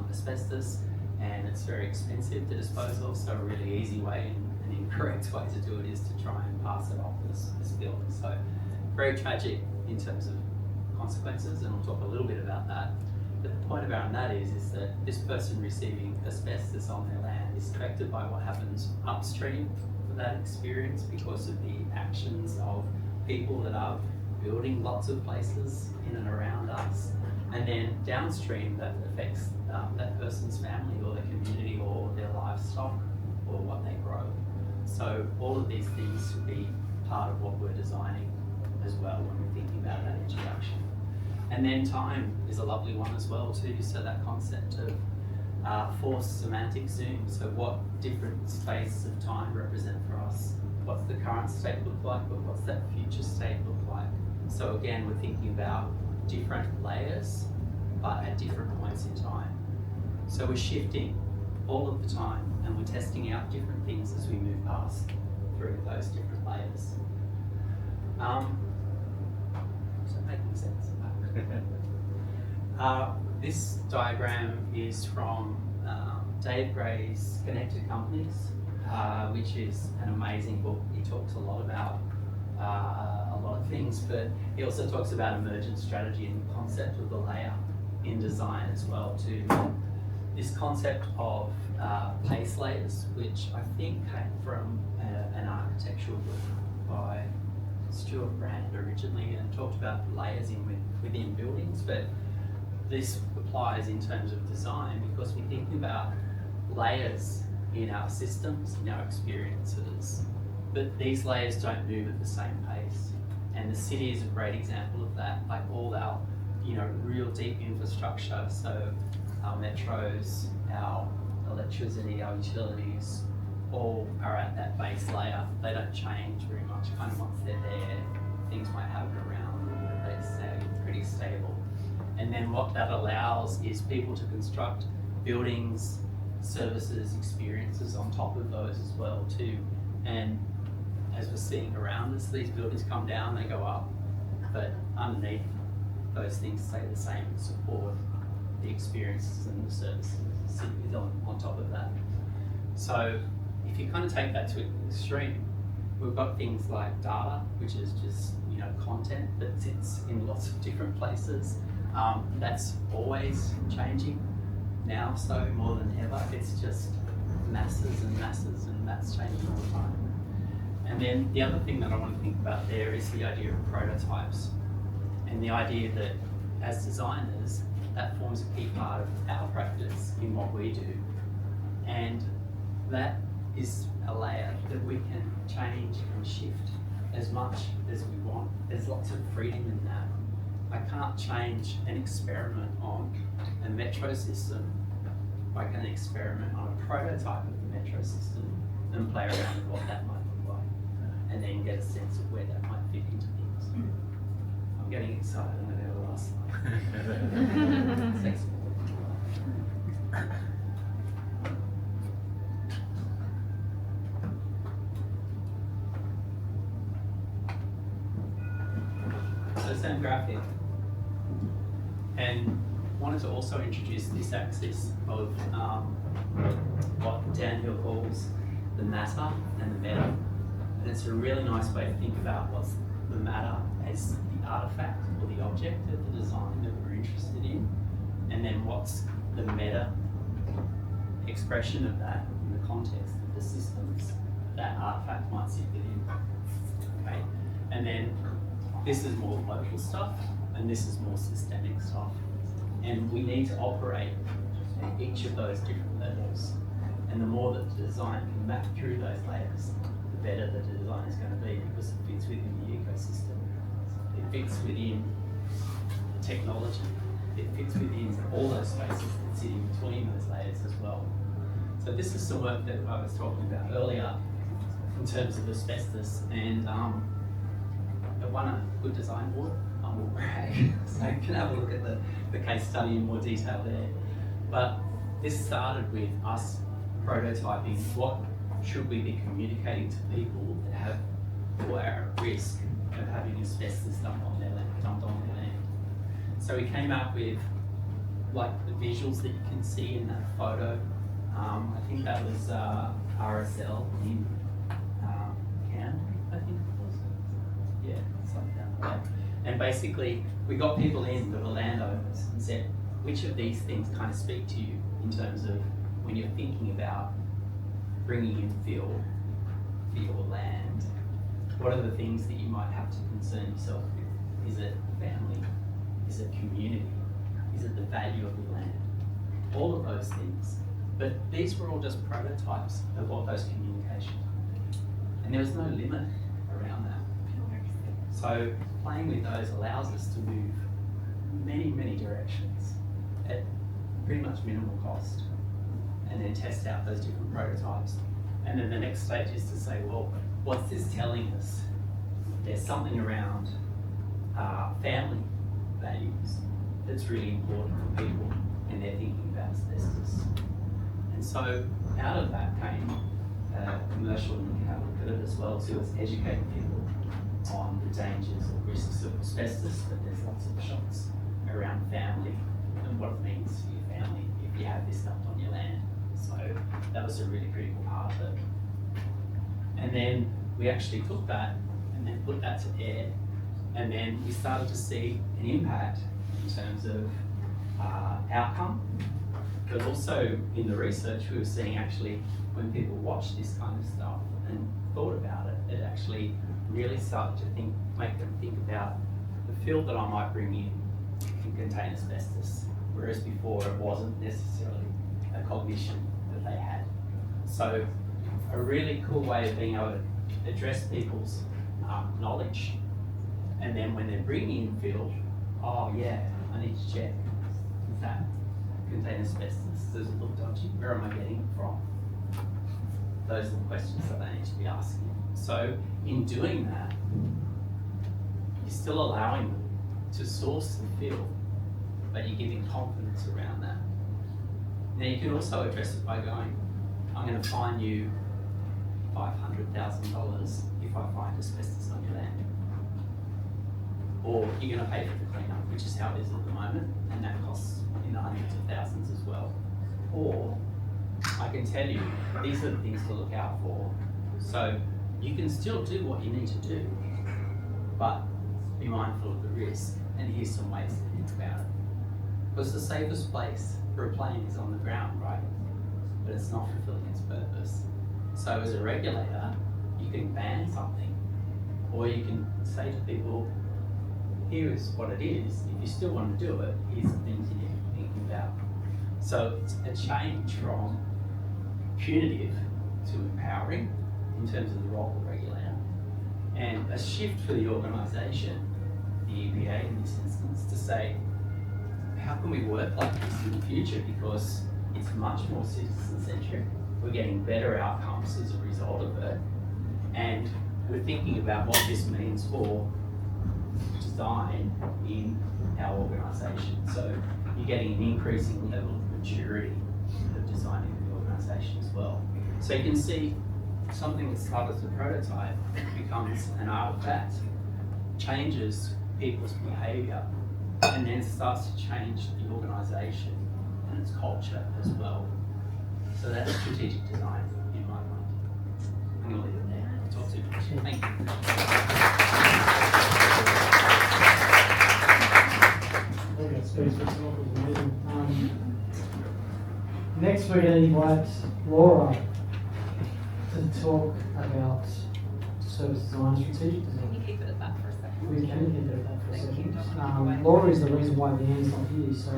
asbestos, and it's very expensive to dispose of. So a really easy way and incorrect way to do it is to try and pass it off as building. So very tragic in terms of consequences, and we'll talk a little bit about that. But the point around that is that this person receiving asbestos on their land is affected by what happens upstream for that experience because of the actions of people that are building lots of places in and around us. And then downstream, that affects that person's family or their community or their livestock or what they grow. So all of these things should be part of what we're designing as well when we're thinking about that introduction. And then time is a lovely one as well too. So that concept of forced semantic zoom. So what different spaces of time represent for us? What's the current state look like, but what's that future state look like? So again, we're thinking about different layers, but at different points in time. So we're shifting all of the time, and we're testing out different things as we move past through those different layers. Is that making sense? This diagram is from Dave Gray's Connected Companies, which is an amazing book. He talks a lot about a lot of things, but he also talks about emergent strategy and the concept of the layer in design as well too. This concept of pace layers, which I think came from an architectural book by Stuart Brand originally, and talked about layers within buildings, but this applies in terms of design because we're thinking about layers in our systems, in our experiences, but these layers don't move at the same pace. And the city is a great example of that. Like all our, real deep infrastructure, so our metros, our electricity, our utilities, all are at that base layer. They don't change very much. Kind of once they're there, things might happen around them, but they stay pretty stable. And then what that allows is people to construct buildings, services, experiences on top of those as well too. And as we're seeing around us, these buildings come down, they go up, but underneath those things stay the same and support the experiences and the services that sit on top of that. So if you kind of take that to an extreme, we've got things like data, which is just, content that sits in lots of different places. That's always changing now, so more than ever. It's just masses and masses, and that's changing all the time. And then the other thing that I want to think about there is the idea of prototypes, and the idea that as designers, that forms a key part of our practice in what we do. And that is a layer that we can change and shift as much as we want. There's lots of freedom in that. I can't change an experiment on a metro system. I can experiment on a prototype of the metro system and play around with what that might look like, and then get a sense of where that might fit into things. I'm getting excited. I'm going to have a last slide. Thanks. So same graphic, and wanted to also introduce this axis of what Daniel calls the matter and the meta. And it's a really nice way to think about what's the matter as the artifact or the object of the design that we're interested in, and then what's the meta expression of that in the context of the systems that artifact might sit within. Okay, and then this is more local stuff, and this is more systemic stuff. And we need to operate at each of those different levels. And the more that the design can map through those layers, the better the design is going to be, because it fits within the ecosystem. It fits within the technology. It fits within all those spaces that sit in between those layers as well. So this is some work that I was talking about earlier in terms of asbestos, and it won a good design award. I will brag, so you can have a look at the case study in more detail there. But this started with us prototyping what should we be communicating to people that have or are at risk of having asbestos dumped on their land. So we came up with like the visuals that you can see in that photo. I think that was RSL in Canberra, I think it was. Yeah, something like that. And basically, we got people in with the landowners and said, which of these things kind of speak to you in terms of when you're thinking about bringing in fill for your land? What are the things that you might have to concern yourself with? Is it family? Is it community? Is it the value of the land? All of those things. But these were all just prototypes of what those communications were. And there was no limit around that. So playing with those allows us to move many, many directions at pretty much minimal cost, and then test out those different prototypes. And then the next stage is to say, well, what's this telling us? There's something around family values that's really important for people when they're thinking about asbestos. And so out of that came a commercial, and you can have a look at it as well, to educate people on the dangers or risks of asbestos, but there's lots of shots around family and what it means for your family if you have this dumped on your land. So that was a really critical part of it. And then we actually took that and then put that to air, and then we started to see an impact in terms of outcome, but also in the research we were seeing actually when people watched this kind of stuff and thought about it, it actually really started to make them think about the field that I might bring in can contain asbestos, whereas before it wasn't necessarily a cognition that they had. So a really cool way of being able to address people's knowledge, and then when they're bringing in field, oh yeah, I need to check, does that contain asbestos? Does it look dodgy? Where am I getting it from? Those are the questions that they need to be asking. So in doing that, you're still allowing them to source the field, but you're giving confidence around that. Now you can also address it by going, I'm going to fine you $500,000 if I find asbestos on your land. Or you're going to pay for the cleanup, which is how it is at the moment, and that costs in the hundreds of thousands as well. Or I can tell you, these are the things to look out for. So you can still do what you need to do, but be mindful of the risk, and here's some ways to think about it. Because the safest place for a plane is on the ground, right? But it's not fulfilling its purpose. So as a regulator, you can ban something, or you can say to people, here is what it is. If you still want to do it, here's the things you need to be thinking about. So it's a change from punitive to empowering in terms of the role of the regulator, and a shift for the organisation, the EPA in this instance, to say, how can we work like this in the future, because it's much more citizen-centric. We're getting better outcomes as a result of it, and we're thinking about what this means for design in our organisation. So you're getting an increasing level of maturity of designing the organisation as well. So you can see something that started as a prototype becomes an artefact, changes people's behaviour, and then starts to change the organisation and its culture as well. So that's strategic design in my mind. I'm going to leave it there. I'll talk too much. Thank you. I think that speaks for itself as amazing. Next we're going to invite Laura to talk about service design, strategic design. Can you keep it at that for a second? We can keep it at that for a Thank you, second. Dr. Laura is the reason why Leanne's not here, so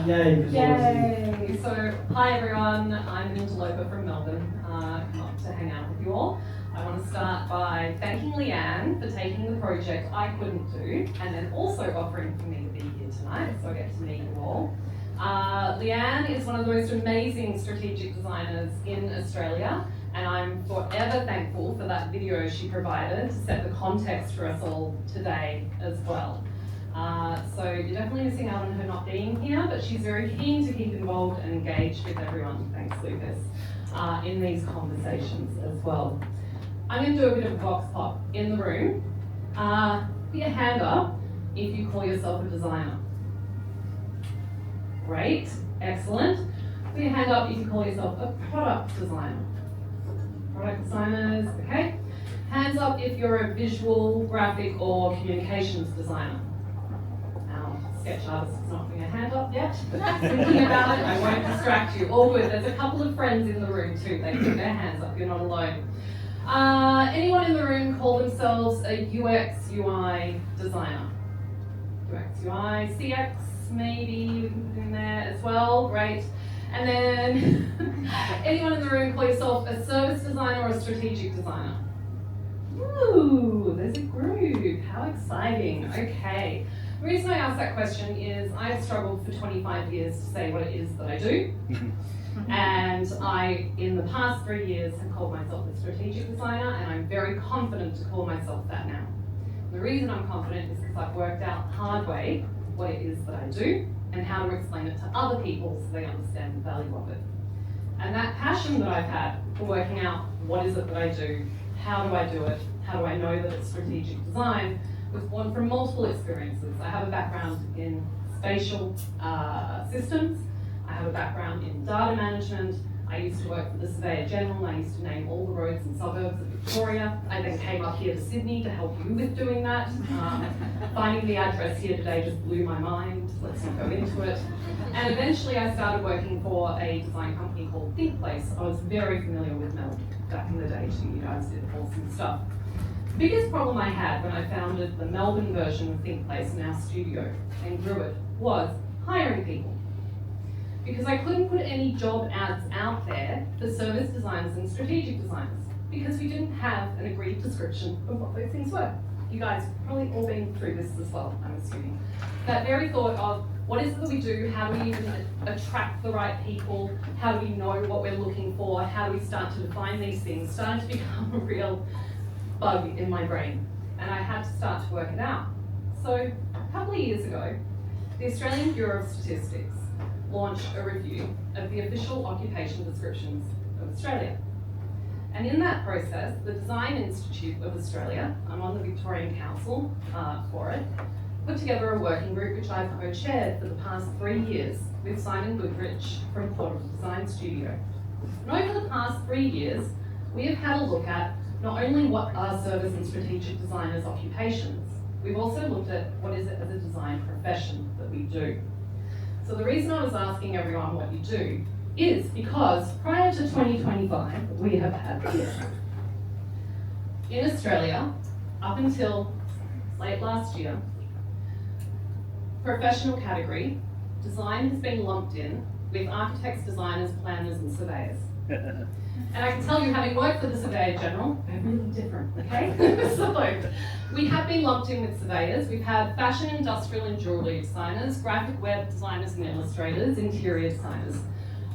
yay, because Laura's here. Yay! So, hi everyone, I'm an interloper from Melbourne, come up to hang out with you all. I want to start by thanking Leanne for taking the project I couldn't do, and then also offering for me to be here tonight, so I get to meet you all. Leanne is one of the most amazing strategic designers in Australia, and I'm forever thankful for that video she provided to set the context for us all today as well. So you're definitely missing out on her not being here, but she's very keen to keep involved and engaged with everyone, thanks Lucas, in these conversations as well. I'm going to do a bit of a vox pop in the room. Put your hand up if you call yourself a designer. Great, excellent. Put your hand up if you call yourself a product designer. Product designers, okay. Hands up if you're a visual, graphic, or communications designer. Our sketch artist is not putting a hand up yet, but thinking about it, I won't distract you. All good. There's a couple of friends in the room too. They put their hands up. You're not alone. Anyone in the room call themselves a UX, UI designer? UX, UI, CX, maybe in there as well. Great. And then, anyone in the room call yourself a service designer or a strategic designer? Ooh, there's a group. How exciting. Okay. The reason I asked that question is I've struggled for 25 years to say what it is that I do. And I, in the past 3 years, have called myself a strategic designer, and I'm very confident to call myself that now. The reason I'm confident is because I've worked out the hard way what it is that I do and how to explain it to other people so they understand the value of it. And that passion that I've had for working out what is it that I do, how do I do it, how do I know that it's strategic design, was born from multiple experiences. I have a background in spatial systems. I have a background in data management. I used to work for the Surveyor General. I used to name all the roads and suburbs of Victoria. I then came up here to Sydney to help you with doing that. Finding the address here today just blew my mind. Let's not go into it. And eventually I started working for a design company called ThinkPlace. I was very familiar with Mel back in the day too. You guys did awesome stuff. The biggest problem I had when I founded the Melbourne version of ThinkPlace in our studio and grew it was hiring people. Because I couldn't put any job ads out there for service designers and strategic designers because we didn't have an agreed description of what those things were. You guys have probably all been through this as well, I'm assuming. That very thought of what is it that we do, how do we even attract the right people, how do we know what we're looking for, how do we start to define these things, started to become a real bug in my brain. And I had to start to work it out. So a couple of years ago, the Australian Bureau of Statistics launched a review of the official occupation descriptions of Australia. And in that process, the Design Institute of Australia, I'm on the Victorian Council for it, put together a working group which I've co-chaired for the past 3 years with Simon Goodrich from Portable Design Studio. And over the past 3 years, we have had a look at not only what are service and strategic designers' occupations, we've also looked at what is it as a design profession that we do. So the reason I was asking everyone what you do is because prior to 2025, we have had this. In Australia, up until late last year, professional category, design has been lumped in with architects, designers, planners and surveyors. And I can tell you, having worked for the Surveyor General, they're really different, okay? So we have been lumped in with surveyors. We've had fashion, industrial and jewellery designers, graphic web designers and illustrators, interior designers.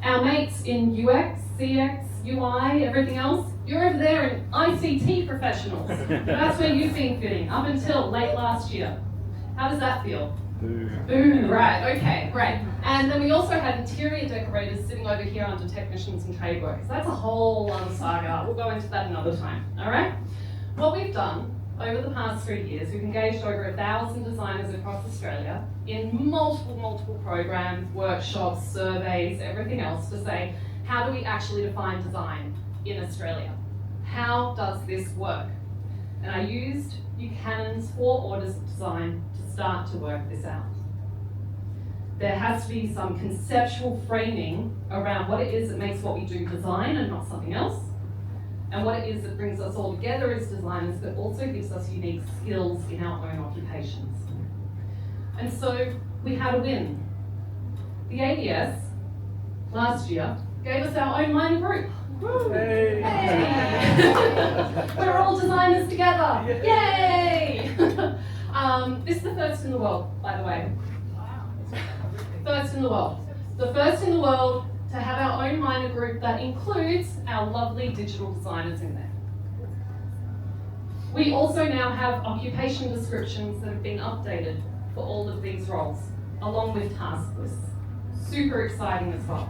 Our mates in UX, CX, UI, everything else, you're over there in ICT professionals. That's where you've been fitting up until late last year. How does that feel? Boom, right, okay, great. And then we also had interior decorators sitting over here under technicians and trade workers. That's a whole other saga. We'll go into that another time, all right? What we've done over the past 3 years, we've engaged over 1,000 designers across Australia in multiple programs, workshops, surveys, everything else to say, how do we actually define design in Australia? How does this work? And I used Buchanan's 4 orders of design to start to work this out. There has to be some conceptual framing around what it is that makes what we do design and not something else, and what it is that brings us all together as designers but also gives us unique skills in our own occupations. And so we had a win. The ABS last year gave us our own minor group. Hey. We're all designers together. Yay! This is the first in the world, by the way. First in the world. The first in the world to have our own minor group that includes our lovely digital designers in there. We also now have occupation descriptions that have been updated for all of these roles, along with task lists. Super exciting as well.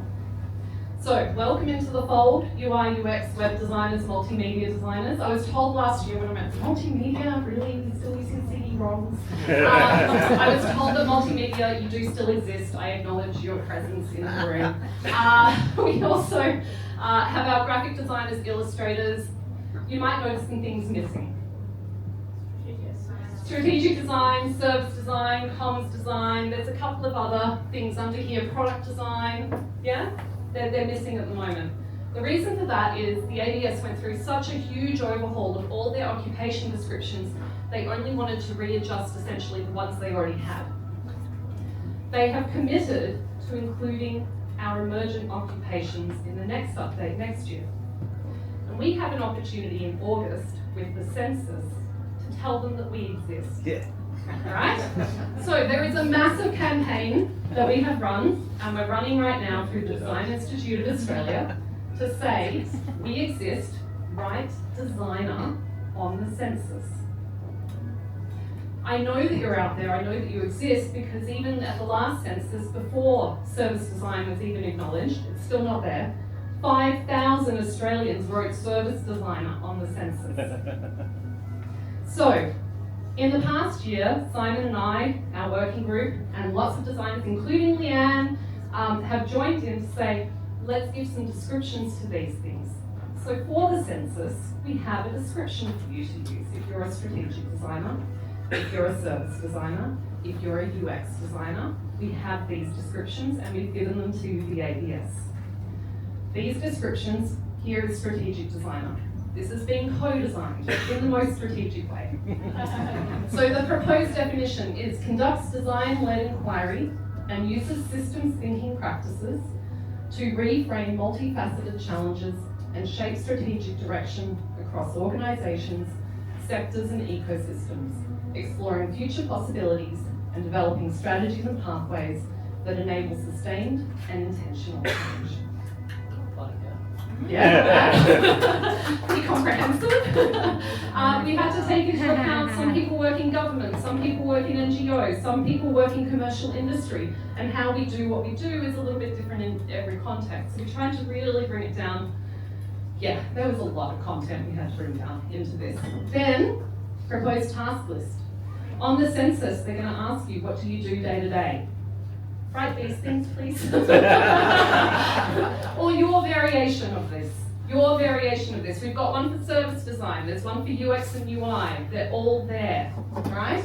So, welcome into the fold, UI, UX, web designers, multimedia designers. I was told last year when I went, multimedia, really? You're still using CD-ROMs? I was told that multimedia, you do still exist. I acknowledge your presence in the room. We also have our graphic designers, illustrators. You might notice some things missing. Strategic design, service design, comms design. There's a couple of other things under here. Product design, yeah? They're missing at the moment. The reason for that is the ABS went through such a huge overhaul of all their occupation descriptions, they only wanted to readjust essentially the ones they already had. They have committed to including our emergent occupations in the next update next year. And we have an opportunity in August with the census to tell them that we exist. Yeah. Alright? So there is a massive campaign that we have run, and we're running right now through the Design Institute of Australia to say, we exist, write designer on the census. I know that you're out there, I know that you exist, because even at the last census, before service design was even acknowledged, it's still not there, 5,000 Australians wrote service designer on the census. So, in the past year, Simon and I, our working group, and lots of designers, including Leanne, have joined in to say, let's give some descriptions to these things. So for the census, we have a description for you to use if you're a strategic designer, if you're a service designer, if you're a UX designer. We have these descriptions and we've given them to the ABS. These descriptions, here is strategic designer. This is being co-designed in the most strategic way. So the proposed definition is conducts design-led inquiry and uses systems thinking practices to reframe multifaceted challenges and shape strategic direction across organisations, sectors and ecosystems, exploring future possibilities and developing strategies and pathways that enable sustained and intentional change. Yeah, pretty comprehensive. We had to take into account some people work in government, some people work in NGOs, some people work in commercial industry, and how we do what we do is a little bit different in every context. So we tried to really bring it down. Yeah, there was a lot of content we had to bring down into this. Then, proposed task list. On the census, they're going to ask you, what do you do day to day? Write these things, please. Or your variation of this. your variation of this. We've got one for service design, there's one for UX and UI, they're all there, right?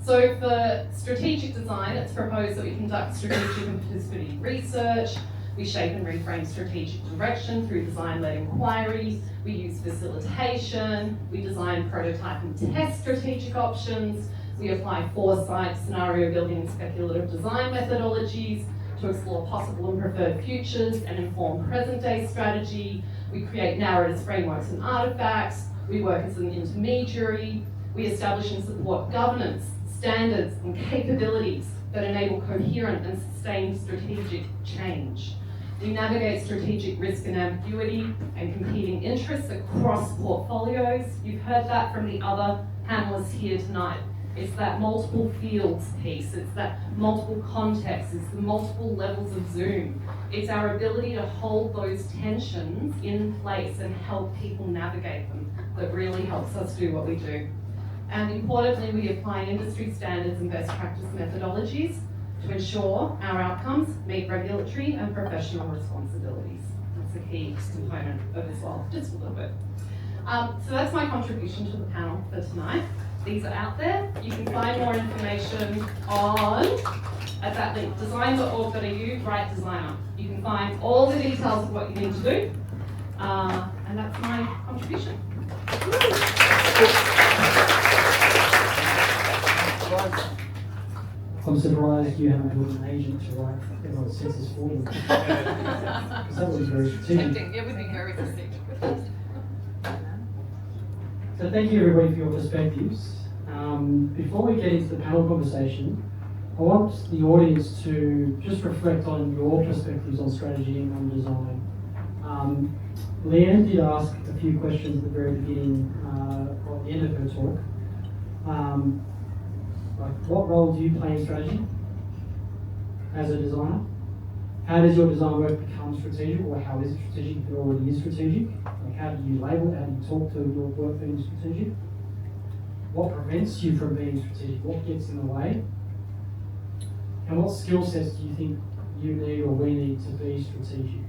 So for strategic design, it's proposed that we conduct strategic and participatory research, we shape and reframe strategic direction through design-led inquiry, we use facilitation, we design, prototype and test strategic options, we apply foresight, scenario building and speculative design methodologies to explore possible and preferred futures and inform present-day strategy, we create narratives, frameworks and artifacts, we work as an intermediary, we establish and support governance, standards and capabilities that enable coherent and sustained strategic change. We navigate strategic risk and ambiguity and competing interests across portfolios. You've heard that from the other panelists here tonight. It's that multiple fields piece, it's that multiple contexts, it's the multiple levels of Zoom. It's our ability to hold those tensions in place and help people navigate them that really helps us do what we do. And importantly, we apply industry standards and best practice methodologies to ensure our outcomes meet regulatory and professional responsibilities. That's a key component of this well, just a little bit. So that's my contribution to the panel for tonight. These are out there. You can find more information at that link, design.org.au/designer. You can find all the details of what you need to do. And that's my contribution. I'm surprised you haven't got an agent to write everyone's census for them. Because that would be very strategic. It would be very strategic. So thank you everybody for your perspectives. Before we get into the panel conversation, I want the audience to just reflect on your perspectives on strategy and on design. Leanne did ask a few questions at the very beginning, or at the end of her talk. Like, what role do you play in strategy as a designer? How does your design work become strategic, or how is it strategic if it already is strategic? Like, how do you label it? How do you talk to your work being strategic? What prevents you from being strategic? What gets in the way? And what skill sets do you think you need or we need to be strategic?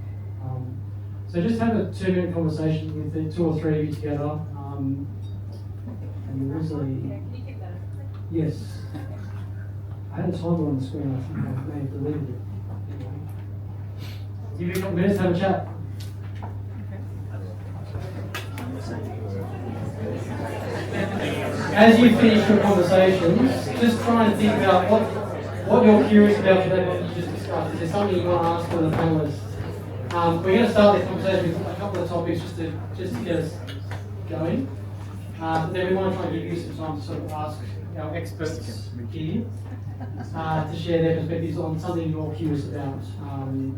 So just have a 2-minute conversation with the 2 or 3 of you together. And usually, yes. I had a timer on the screen, I think I may have deleted it. Anyway. Give you a couple minutes to have a chat. As you finish your conversations, just try and think about what you're curious about today, what you just discussed. Is there something you want to ask for the panelists? We're going to start this conversation with a couple of topics just to get us going. Then we want to try and give you some time to sort of ask our experts here to share their perspectives on something you're curious about.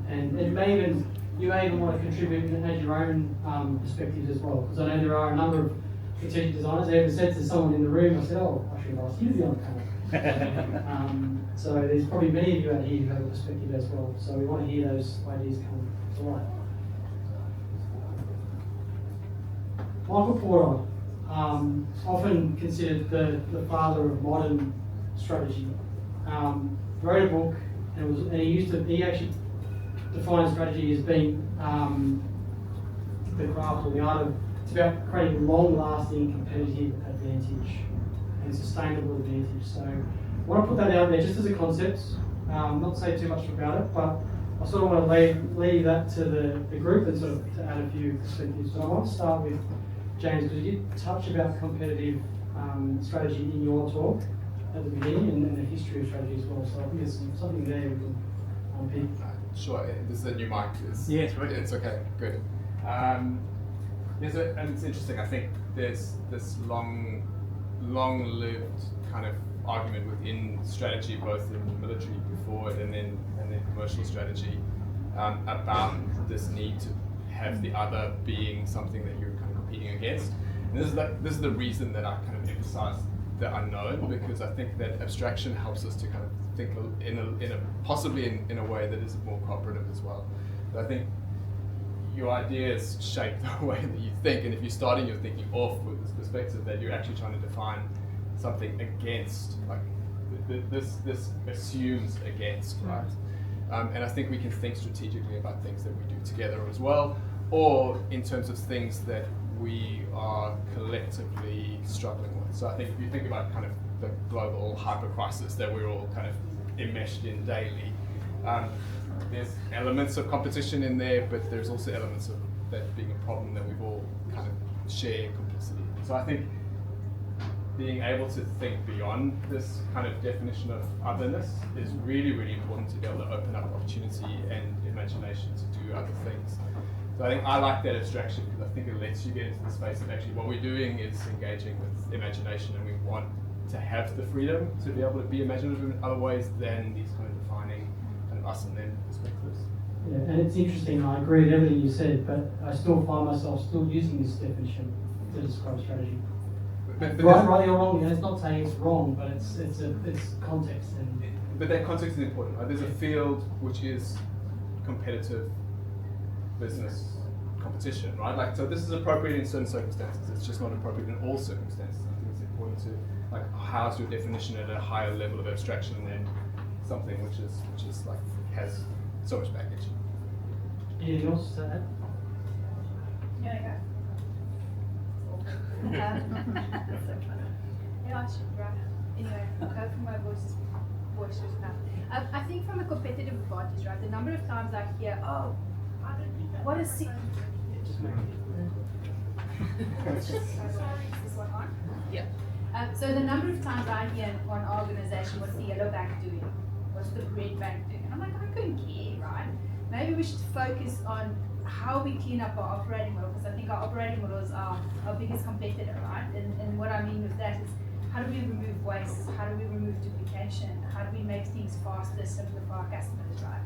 And you may even want to contribute and add your own perspectives as well, because I know there are a number of strategic designers. I even said to someone in the room, I said, oh, I should have asked you to be on the panel. So there's probably many of you out here who have a perspective as well. So we want to hear those ideas come to light. Michael Porter, often considered the father of modern strategy, wrote a book, and he actually defined strategy as being the craft or the art of, it's about creating long-lasting competitive advantage and sustainable advantage. So I want to put that out there just as a concept, not say too much about it, but I sort of want to leave that to the group and sort of to add a few perspectives. So I want to start with James, because you did touch about competitive strategy in your talk at the beginning and the history of strategy as well. So I think there's something there we can unpick. Sure, this is a new mic. Yes, right. It's okay, good. And it's interesting, I think there's this long-lived kind of argument within strategy, both in military before it and then commercial strategy, about this need to have the other being something that you're kind of competing against. And this is the reason that I kind of emphasize the unknown, because I think that abstraction helps us to kind of think possibly in a way that is more cooperative as well. But I think your ideas shape the way that you think, and if you're starting your thinking off with this perspective that you're actually trying to define something against, like this assumes against, right? And I think we can think strategically about things that we do together as well, or in terms of things that we are collectively struggling with. So I think if you think about kind of the global hyper crisis that we're all kind of enmeshed in daily, there's elements of competition in there, but there's also elements of that being a problem that we've all kind of share complicity. So I think being able to think beyond this kind of definition of otherness is really, really important to be able to open up opportunity and imagination to do other things. So I think I like that abstraction because I think it lets you get into the space of actually what we're doing is engaging with imagination, and we want to have the freedom to be able to be imaginative in other ways than these kind of defining kind of us and them perspectives. Yeah, and it's interesting, I agree with everything you said, but I still find myself still using this definition to describe strategy. But Right or wrong, it's not saying it's wrong, but it's context. But that context is important. Right? There's a field which is competitive business competition, right? Like, so this is appropriate in certain circumstances. It's just not appropriate in all circumstances. I think it's important to, like, house your definition at a higher level of abstraction than something which is like has so much baggage. Anything else to add? Yeah, that's so funny. Yeah, I should wrap. Anyway, hopefully my voice was enough. I think from a competitive advantage, right? The number of times I hear, oh, what is Sorry, is this one on? Yeah. So the number of times I hear in one organization, what's the yellow bank doing? What's the red bank doing? And I'm like, I couldn't care, right? Maybe we should focus on how we clean up our operating model, because I think our operating model is our biggest competitor, right? And what I mean with that is, how do we remove waste? How do we remove duplication? How do we make things faster, simpler for our customers, right?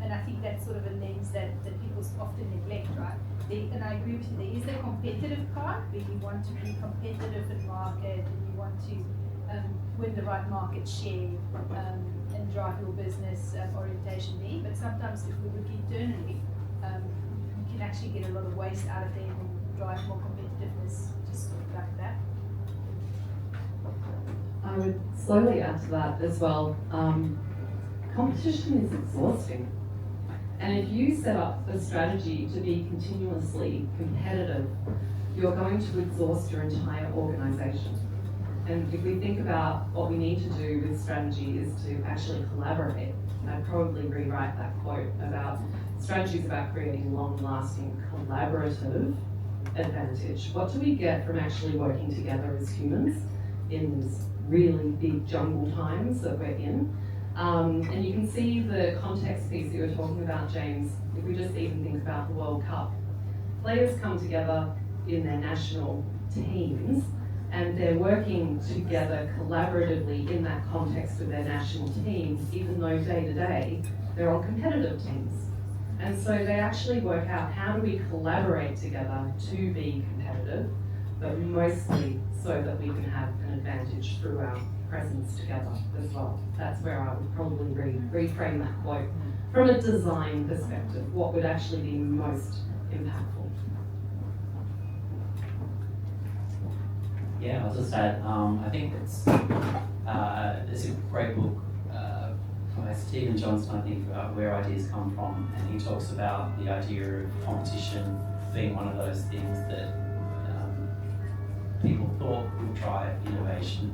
And I think that's sort of a lens that people often neglect, right? And I agree with you, there is the competitive part where you want to be competitive in market and you want to win the right market share and drive your business orientation there. But sometimes if we look internally, you can actually get a lot of waste out of there and drive more competitiveness, just like that. I would slowly add to that as well. Competition is exhausting. And if you set up a strategy to be continuously competitive, you're going to exhaust your entire organization. And if we think about what we need to do with strategy is to actually collaborate. I'd probably rewrite that quote about strategies about creating long-lasting collaborative advantage. What do we get from actually working together as humans in these really big jungle times that we're in? And you can see the context piece that you were talking about, James. If we just even think about the World Cup, players come together in their national teams and they're working together collaboratively in that context with their national teams, even though day to day they're on competitive teams. And so they actually work out how do we collaborate together to be competitive, but mostly so that we can have an advantage through our presence together as well. That's where I would probably reframe that quote from a design perspective. What would actually be most impactful? Yeah, I'll just add, I think it's a great book by Stephen Johnson, I think, Where Ideas Come From, and he talks about the idea of competition being one of those things that people thought would drive innovation,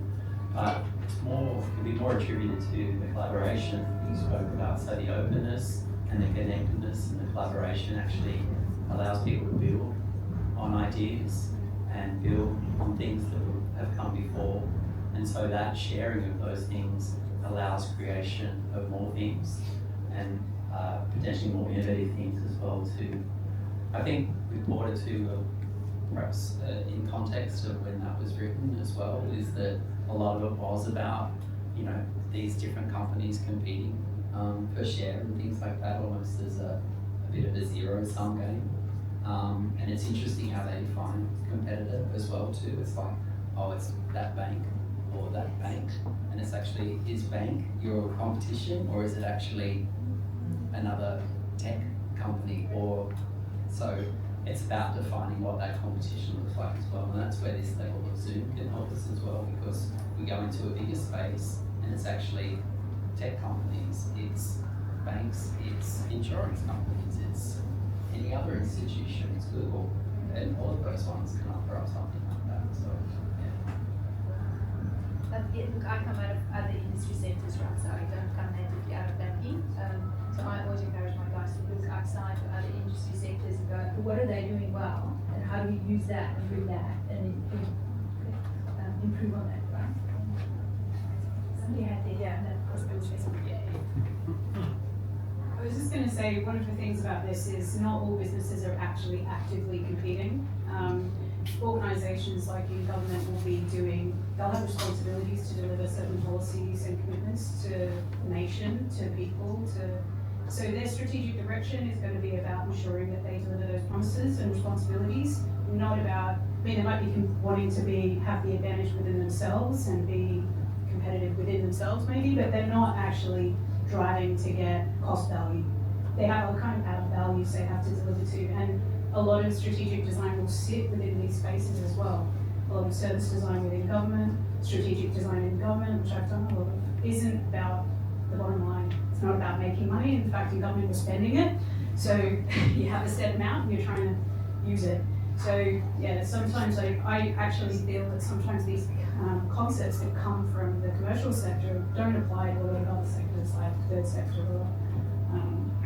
but it can be more attributed to the collaboration you spoke about. So the openness and the connectedness and the collaboration actually allows people to build on ideas and build on things that have come before. And so that sharing of those things allows creation of more things and potentially more innovative things as well too. I think we brought it to perhaps in context of when that was written as well, is that a lot of it was about, you know, these different companies competing for share and things like that, almost as a bit of a zero-sum game. And it's interesting how they define competitor as well too. It's like, oh, it's that bank or that bank, and it's actually, is bank your competition, or is it actually another tech company? Or so it's about defining what that competition looks like as well, and that's where this level of Zoom can help us as well, because we go into a bigger space and it's actually tech companies, it's banks, it's insurance companies, it's any other institutions, Google, and all of those ones can offer up something like that. So, Yeah, look, I come out of other industry sectors, right? So I don't come natively out of banking. So I always encourage my guys to look outside to other industry sectors and go, what are they doing well? And how do we use that and bring that and improve on that, right? Somebody had their hand up because it was Facebook. I was just going to say, one of the things about this is not all businesses are actually actively competing. Organisations like in government will be they'll have responsibilities to deliver certain policies and commitments to the nation, to people, so their strategic direction is going to be about ensuring that they deliver those promises and responsibilities, not about, they might be wanting to have the advantage within themselves and be competitive within themselves maybe, but they're not actually driving to get cost value. They have a kind of added values they have to deliver to, and a lot of strategic design will sit within these spaces as well. A lot of service design within government, strategic design in government, which I've done a lot of, isn't about the bottom line. It's not about making money. In fact, in government, we're spending it. So you have a set amount and you're trying to use it. So yeah, sometimes I actually feel that sometimes these concepts that come from the commercial sector don't apply to a lot of other sectors like third sector or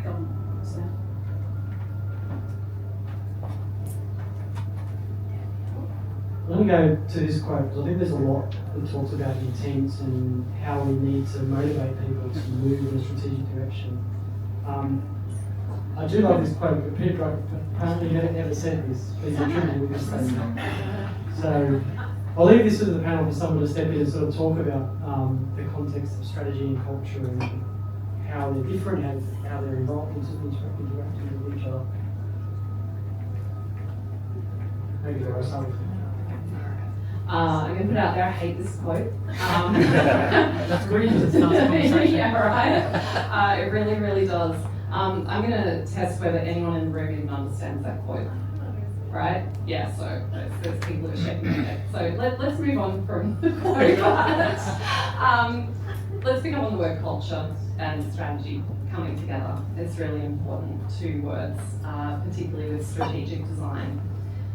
government. So. Let me go to this quote, because I think there's a lot that talks about intent and how we need to motivate people to move in a strategic direction. I do love this quote, but Peter Drucker apparently never said this, but he's attributed with this statement. So I'll leave this to the panel for someone to step in and sort of talk about the context of strategy and culture and how they're different, how they're involved in interacting with each other. Maybe Laura, start with you. I'm going to put out there, I hate this quote. That's great because it starts a conversation. Yeah, right. It really, really does. I'm going to test whether anyone in the room even understands that quote. Right? Yeah, so there's people who are shaking their head. So let's move on from the quote. Let's pick up on the word culture and strategy coming together. It's really important, two words, particularly with strategic design.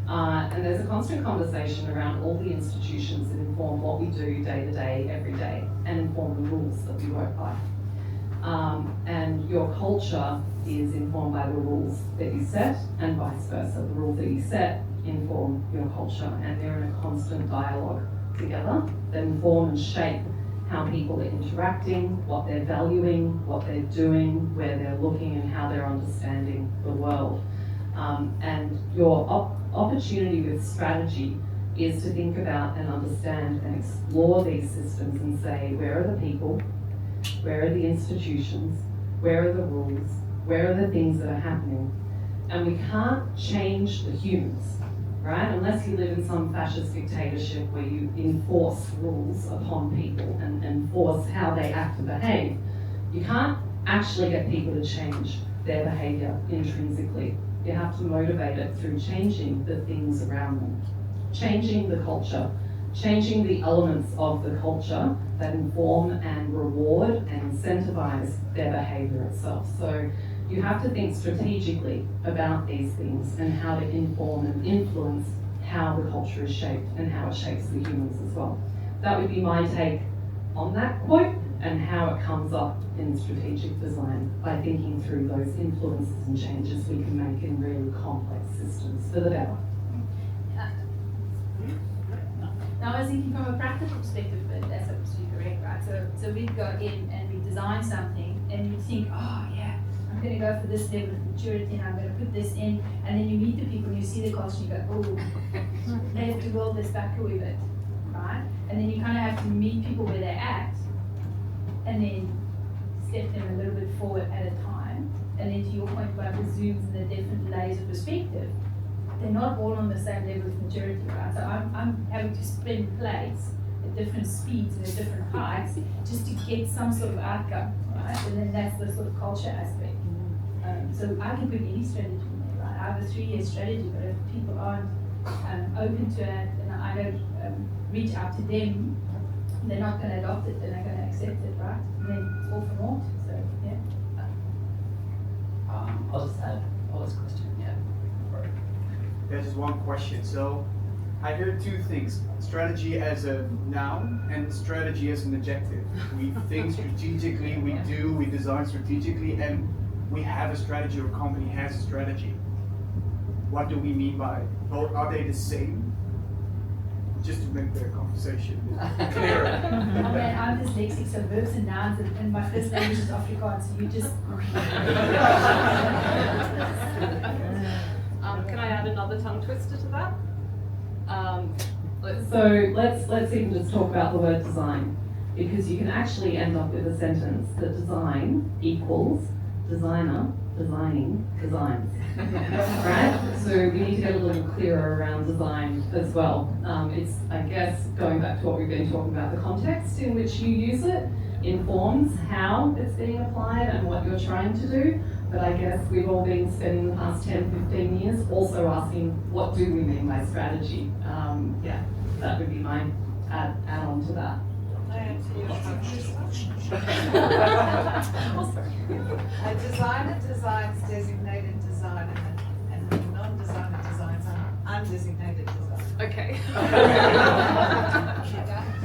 And there's a constant conversation around all the institutions that inform what we do day to day, every day, and inform the rules that we work by. And your culture is informed by the rules that you set, and vice versa. The rules that you set inform your culture, and they're in a constant dialogue together that inform and shape how people are interacting, what they're valuing, what they're doing, where they're looking, and how they're understanding the world. And your opportunity with strategy is to think about and understand and explore these systems and say, where are the people, where are the institutions, where are the rules, where are the things that are happening? And we can't change the humans, right? Unless you live in some fascist dictatorship where you enforce rules upon people and enforce how they act and behave. You can't actually get people to change their behavior intrinsically. You have to motivate it through changing the things around them, changing the culture, changing the elements of the culture that inform and reward and incentivize their behavior itself. So you have to think strategically about these things and how to inform and influence how the culture is shaped and how it shapes the humans as well. That would be my take on that quote and how it comes up in strategic design by thinking through those influences and changes we can make in really complex systems for the better. Now I was thinking from a practical perspective, but that's absolutely correct, right? So we go in and we design something and you think, oh yeah, I'm going to go for this level of maturity and I'm going to put this in, and then you meet the people and you see the cost and you go, oh, they have to roll this back a wee bit, right? And then you kind of have to meet people where they're at and then step them a little bit forward at a time. And then to your point about the zooms and the different layers of perspective, they're not all on the same level of maturity, right? So I'm having to spin plates at different speeds and at different heights just to get some sort of outcome, right? And then that's the sort of culture aspect. So I can put any strategy in there, right? I have a 3-year strategy, but if people aren't open to it and I don't reach out to them, they're not going to adopt it, they're not going to accept it, right? And then it's all for naught. So yeah. I'll just add, this question, yeah. That is one question. So I heard two things: strategy as a noun and strategy as an adjective. We think strategically, we design strategically, and we have a strategy, or a company has a strategy. What do we mean by both? Are they the same? Just to make the conversation clearer. I'm dyslexic, so verbs and nouns, and my first language is Afrikaans, so you just... Can I add another tongue twister to that? Let's even just talk about the word design, because you can actually end up with a sentence that design equals designer, designing, designs. Right? So we need to get a little clearer around design as well. It's, I guess, going back to what we've been talking about, the context in which you use it informs how it's being applied and what you're trying to do. But I guess we've all been spending the past 10, 15 years also asking, what do we mean by strategy? Yeah, that would be my add-on to that. A designer designs designated design, and a non-designer designs undesignated design. Okay.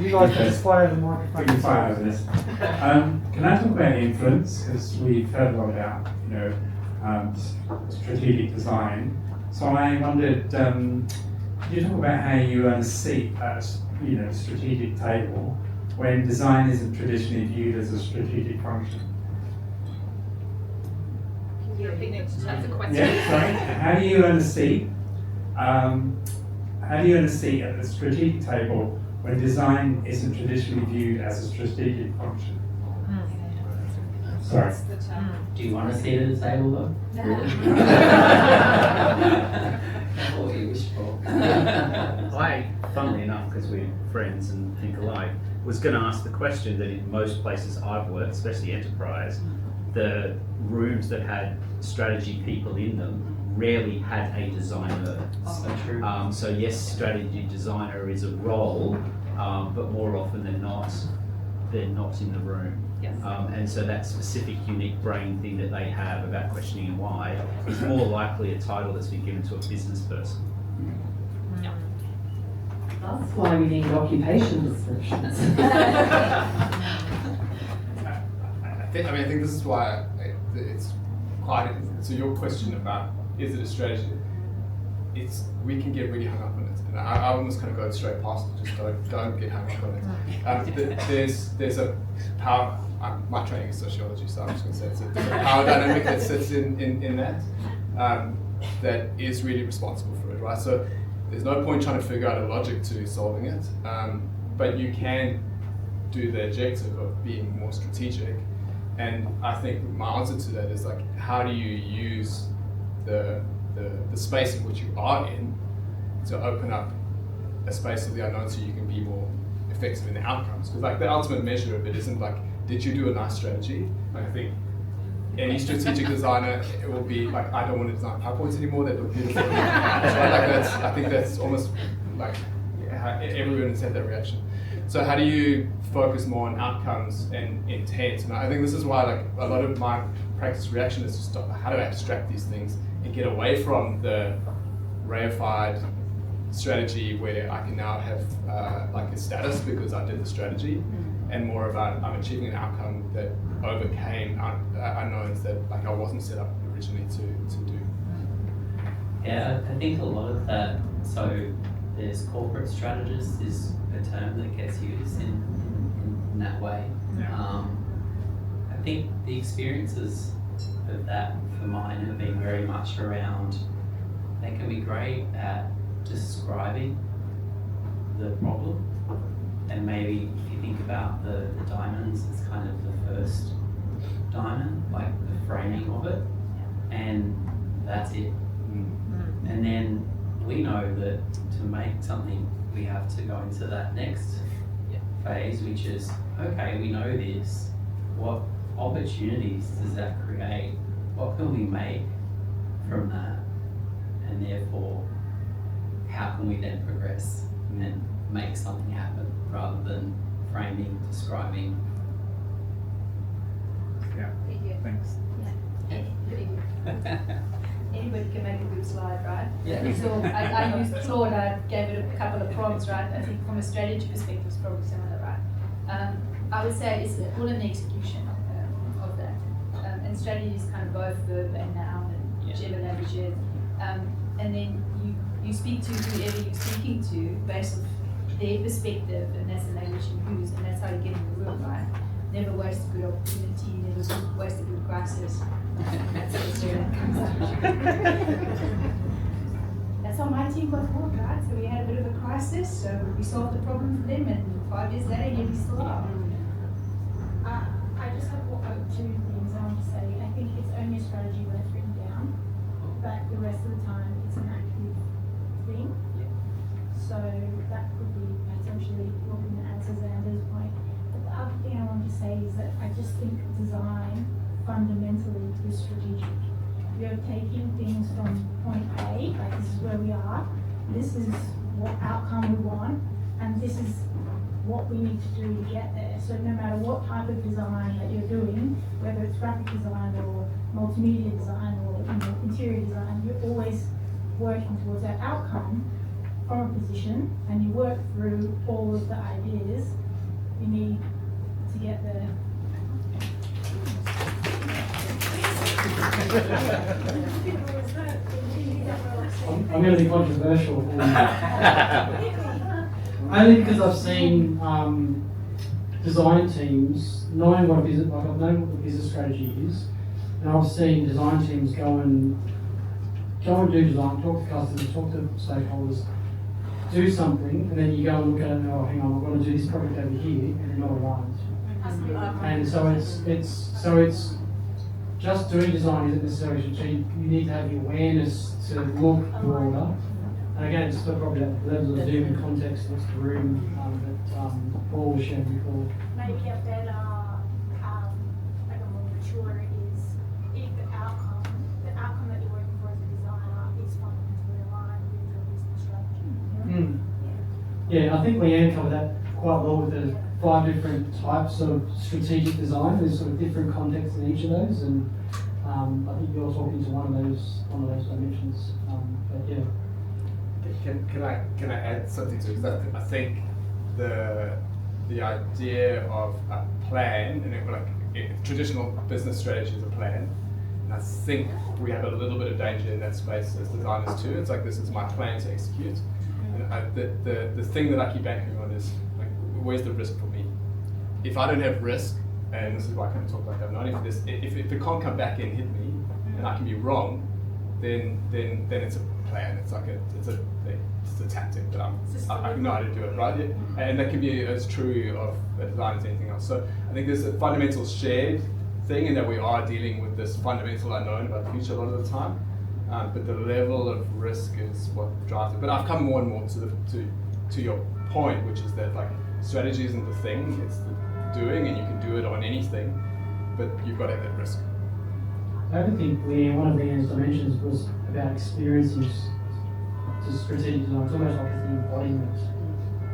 You guys can just fire the microphone. We can fire over this. Can I talk about influence? Because we've heard a lot about, strategic design. So I wondered, could you talk about how you earn a seat at, a strategic table when design isn't traditionally viewed as a strategic function? Can you repeat it? That's a question. Yeah, sorry. How do you earn a seat? How do you earn a seat at the strategic table when design isn't traditionally viewed as a strategic function? Sorry. Do you want to sit at the table though? What do you wish for? I, funnily enough, because we're friends and think alike, was going to ask the question that in most places I've worked, especially enterprise, the rooms that had strategy people in them rarely had a designer. So true. So yes, strategy designer is a role, but more often than not, they're not in the room. Yes. And so that specific unique brain thing that they have about questioning and why is more likely a title that's been given to a business person. Yeah. That's why we need occupation descriptions. I think this is why it's quite. So your question about is it a strategy? We can get really hung up on it, and I almost kind of go straight past it. Just don't get hung up on it. There's a power. My training is sociology, so I'm just going to say it's a power dynamic that sits in that that is really responsible for it, right? So there's no point trying to figure out a logic to solving it, but you can do the objective of being more strategic. And I think my answer to that is like, how do you use the space in which you are in to open up a space of the unknown so you can be more effective in the outcomes? Because like the ultimate measure of it isn't like, did you do a nice strategy? Like, I think any strategic designer, it will be like, I don't want to design PowerPoints anymore, they look beautiful. I think that's almost like everyone has had that reaction. So how do you focus more on outcomes and intent? And I think this is why like a lot of my practice reaction is just how do I abstract these things and get away from the reified strategy where I can now have like a status because I did the strategy, and more about I'm achieving an outcome that overcame unknowns that like I wasn't set up originally to do. Yeah, I think a lot of that, so there's corporate strategists is a term that gets used in that way. Yeah. I think the experiences of that for mine have been very much around, they can be great at describing the problem, and maybe if you think about the diamonds, it's kind of the first diamond, like the framing of it, and that's it. And then we know that to make something, we have to go into that next phase, which is, okay, we know this, what opportunities does that create? What can we make from that? And therefore, how can we then progress and make something happen rather than framing, describing? Yeah, Thank you. thanks. Yeah. Anybody can make a good slide, right? Yeah. So I used Claude, I gave it a couple of prompts, right? I think from a strategy perspective, it's probably similar, right? I would say it's all in the execution of that. And strategy is kind of both verb and noun and whichever language it is. And then you speak to whoever you're speaking to based on their perspective, and that's the language you use, and that's how you get in the room, right? Never waste a good opportunity, never waste a good crisis. That's how the story comes out. That's how my team got forward, right? So we had a bit of a crisis, so we solved the problem for them, and 5 years later, here we still are. I just have two things I want to say. I think it's only a strategy when it's written down, but the rest of the time it's an active thing. So that could be potentially looking at Xander's point. But the other thing I want to say is that I just think design fundamentally is strategic. We are taking things from point A, like this is where we are, this is what outcome we want, and this is what we need to do to get there. So no matter what type of design that you're doing, whether it's graphic design or multimedia design or interior design, you're always working towards that outcome from a position, and you work through all of the ideas you need to get there. I'm going to be controversial. Only because I've seen design teams knowing what a business, like I've known what the business strategy is, and I've seen design teams go and do design, talk to customers, talk to stakeholders, do something, and then you go and look at it and oh, hang on, I've got to do this project over here, and they're not aligned. And so it's just doing design isn't necessarily strategic. You need to have the awareness to look broader. And again, it's still probably at the levels of Zoom and context next to the room that Paul was sharing before. Maybe a better, like a more mature is if the outcome that you're working for as a designer is fundamentally aligned with your business strategy. Yeah, I think Leanne covered that quite well with the 5 different types of strategic design. There's sort of different contexts in each of those, and I think you're talking to one of those dimensions. But yeah. Can I add something to it? Because I think the idea of a plan, and traditional business strategy is a plan, and I think we have a little bit of danger in that space as designers too. It's like, this is my plan to execute. And the thing that I keep anchoring on is, like, where's the risk for me? If I don't have risk, and this is why I kind of talk like I'm not, if it can't come back and hit me, and I can be wrong, then it's a plan. It's like it's a tactic that I know how to do it, right? Yeah. And that can be as true of a design as anything else. So I think there's a fundamental shared thing, in that we are dealing with this fundamental unknown about the future a lot of the time. But the level of risk is what drives it. But I've come more and more to your point, which is that, like, strategy isn't the thing, it's the doing, and you can do it on anything, but you've got to have that risk. I don't think one of Leanne's dimensions was about experiencing to strategic design. It's almost like it's the embodiment.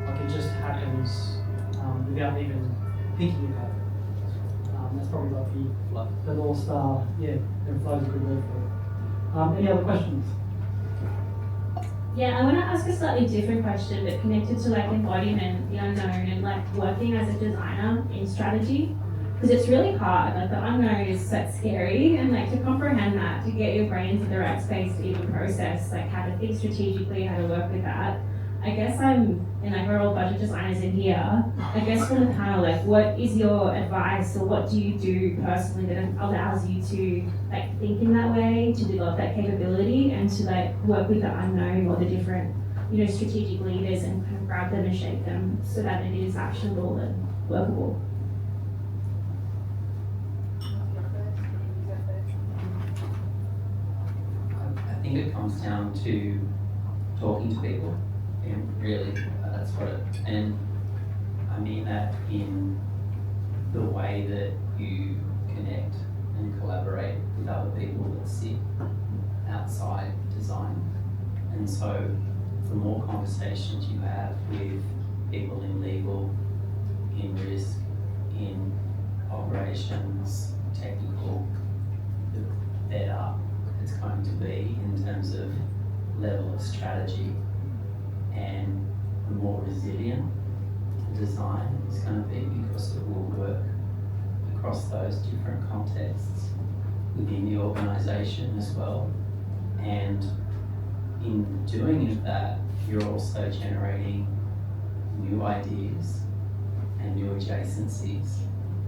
Like, it just happens without even thinking about it. That's probably like the North Star. Yeah, and flow is a good word for it. Any other questions? Yeah, I want to ask a slightly different question, but connected to like embodiment, the unknown, and like working as a designer in strategy. Because it's really hard, like the unknown is so scary, and like to comprehend that, to get your brain into the right space to even process like how to think strategically, how to work with that. I guess and like we're all budget designers in here, I guess from the panel, like what is your advice, or what do you do personally that allows you to like think in that way, to develop that capability, and to like work with the unknown or the different, strategic leaders, and kind of grab them and shape them so that it is actionable and workable? I think it comes down to talking to people, and really that's what it, and I mean that in the way that you connect and collaborate with other people that sit outside design. And so the more conversations you have with people in legal, in risk, in operations, technical, the better it's going to be in terms of level of strategy, and the more resilient the design is going to be, because it will work across those different contexts within the organisation as well. And in doing that, you're also generating new ideas and new adjacencies,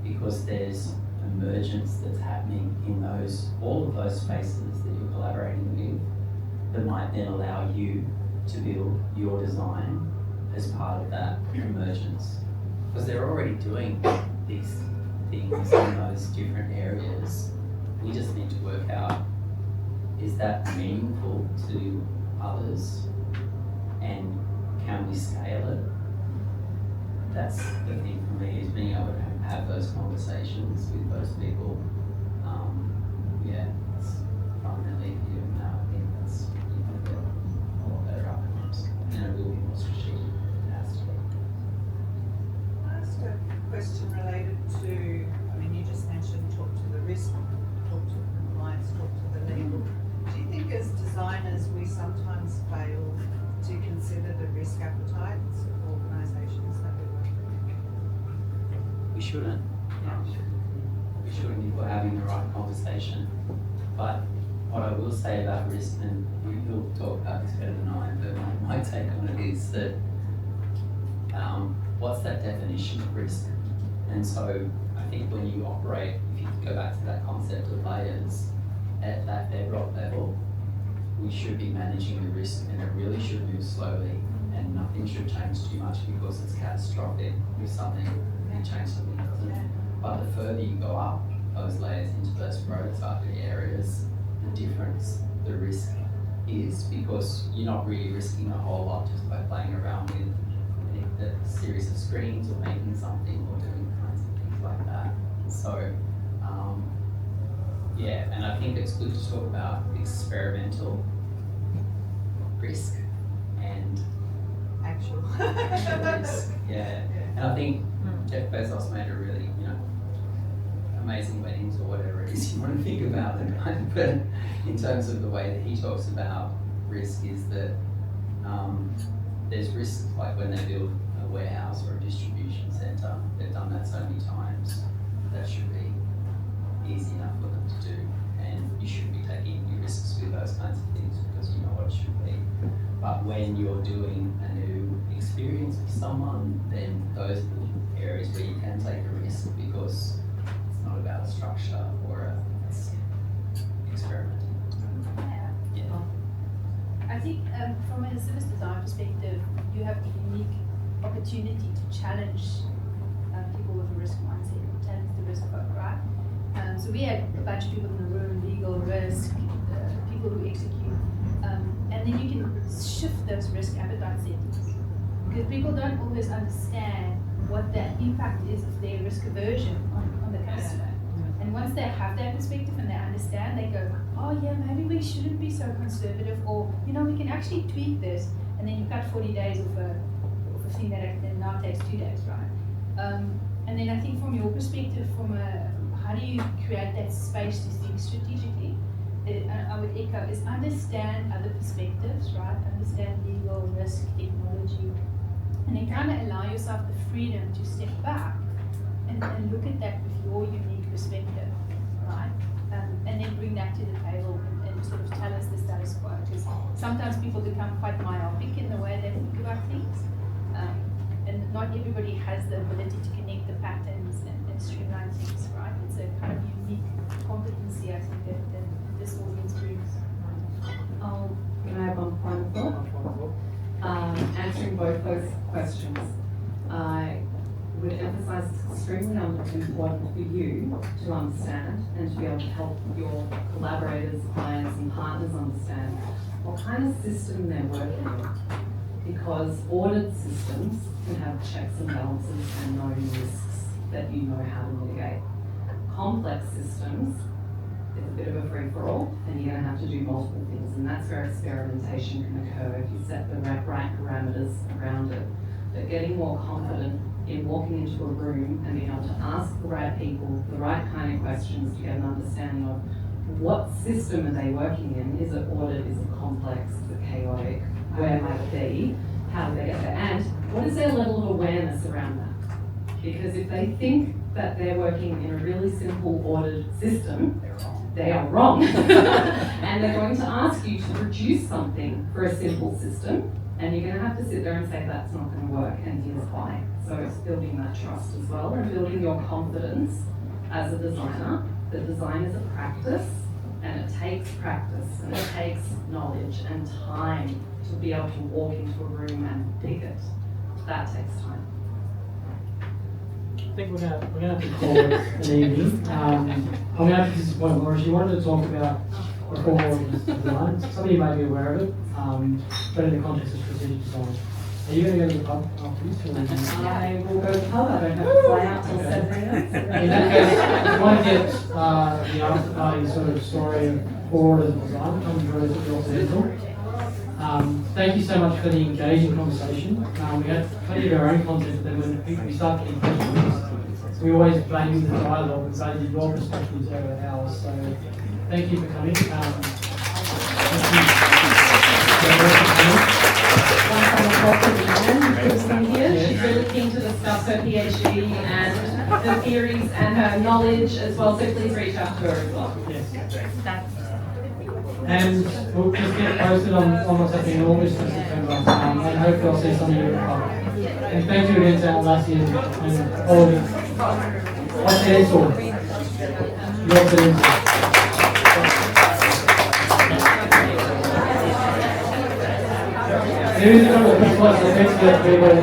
because there's emergence that's happening in all of those spaces that you're collaborating with, that might then allow you to build your design as part of that emergence. Because they're already doing these things in those different areas. We just need to work out, is that meaningful to others, and can we scale it? That's the thing for me, is being able to have those conversations with those people. Yeah, it's primarily doing that. I think that's, you know, get a lot better outcomes, and it will be more strategic. It has to be. Can I ask a question related to, I mean, you just mentioned talk to the risk, talk to the compliance, talk to the legal. Do you think as designers we sometimes fail to consider the risk appetites of organisations that we work with? We shouldn't. Yeah. We shouldn't if we're having the right conversation. But what I will say about risk, and you'll talk about this better than I, but my take on it is that what's that definition of risk? And so I think when you operate, if you go back to that concept of layers, at that bedrock level, we should be managing the risk, and it really should move slowly, and nothing should change too much because it's catastrophic if something can change, something doesn't. But the further you go up those layers into those prototype areas, the difference the risk is, because you're not really risking a whole lot just by playing around with a series of screens or making something or doing kinds of things like that. So yeah, and I think it's good to talk about experimental risk and actual risk. Yeah. And I think Jeff Bezos made a really, amazing weddings or whatever it is you want to think about it, right? But in terms of the way that he talks about risk, is that there's risk, like when they build a warehouse or a distribution centre, they've done that so many times, that should be easy enough for them to do, and you should be taking new risks with those kinds of things because you know what it should be. But when you're doing a new experience with someone, then those are the areas where you can take a risk, because it's not about a structure or it's experimenting. I think from a service design perspective, you have the unique opportunity to challenge people with a risk mindset, challenge the risk folk, right? So we had a bunch of people in the room, legal, risk, people who execute, and then you can shift those risk appetite settings, because people don't always understand what the impact is of their risk aversion on the customer. And once they have that perspective and they understand, they go, oh yeah, maybe we shouldn't be so conservative, or we can actually tweak this, and then you cut 40 days of a thing that now takes 2 days, right? And then I think from your perspective, how do you create that space to think strategically? I would echo is understand other perspectives, right? Understand legal, risk, technology, and then kind of allow yourself the freedom to step back and look at that with your unique perspective, right? And then bring that to the table and sort of tell us the status quo, because sometimes people become quite myopic in the way they think about things, and not everybody has the ability to connect the patterns and streamline things, right? It's a kind of unique competency, I think, that this audience brings. Can I have one final thought? Answering both those questions, I would emphasise it's extremely important for you to understand and to be able to help your collaborators, clients and partners understand what kind of system they're working in, because audit systems can have checks and balances and known risks that you know how to mitigate. Complex systems, it's a bit of a free-for-all, and you're going to have to do multiple things, and that's where experimentation can occur if you set the right parameters around it. But getting more confident in walking into a room and being able to ask the right people the right kind of questions to get an understanding of what system are they working in? Is it ordered? Is it complex? Is it chaotic? Where might it be? How do they get there? And what is their level of awareness around that? Because if they think that they're working in a really simple ordered system, they are wrong. And they're going to ask you to produce something for a simple system, and you're going to have to sit there and say that's not going to work, and here's why. So it's building that trust as well, and building your confidence as a designer. The design is a practice, and it takes practice, and it takes knowledge and time to be able to walk into a room and pick it. That takes time. I think we're gonna have to call it an evening. I'm gonna have to disappoint Laura. She wanted to talk about prerecorded design. Some of you may be aware of it, but in the context of strategic design. Are you going to go to the pub after this? I will go to the pub. I don't have to fly out till 7 a.m. In that case, if you want to get the after party sort of story of forward design, come and join us at the Occidental. Thank you so much for the engaging conversation. We had plenty of our own content, but then when we start getting questions, we always blame the dialogue and say that your perspectives over ours. So thank you for coming. Dr Leanne, who's been here. She's really keen to discuss her PhD and the theories and her knowledge as well, so please reach out to her as well. Yes. And we'll just get posted on what's happening in August and September, and hopefully I'll see some of you at the pub. And thank you again to Atlassian and all of you. What's the answer? What's the answer? There is a couple of people that people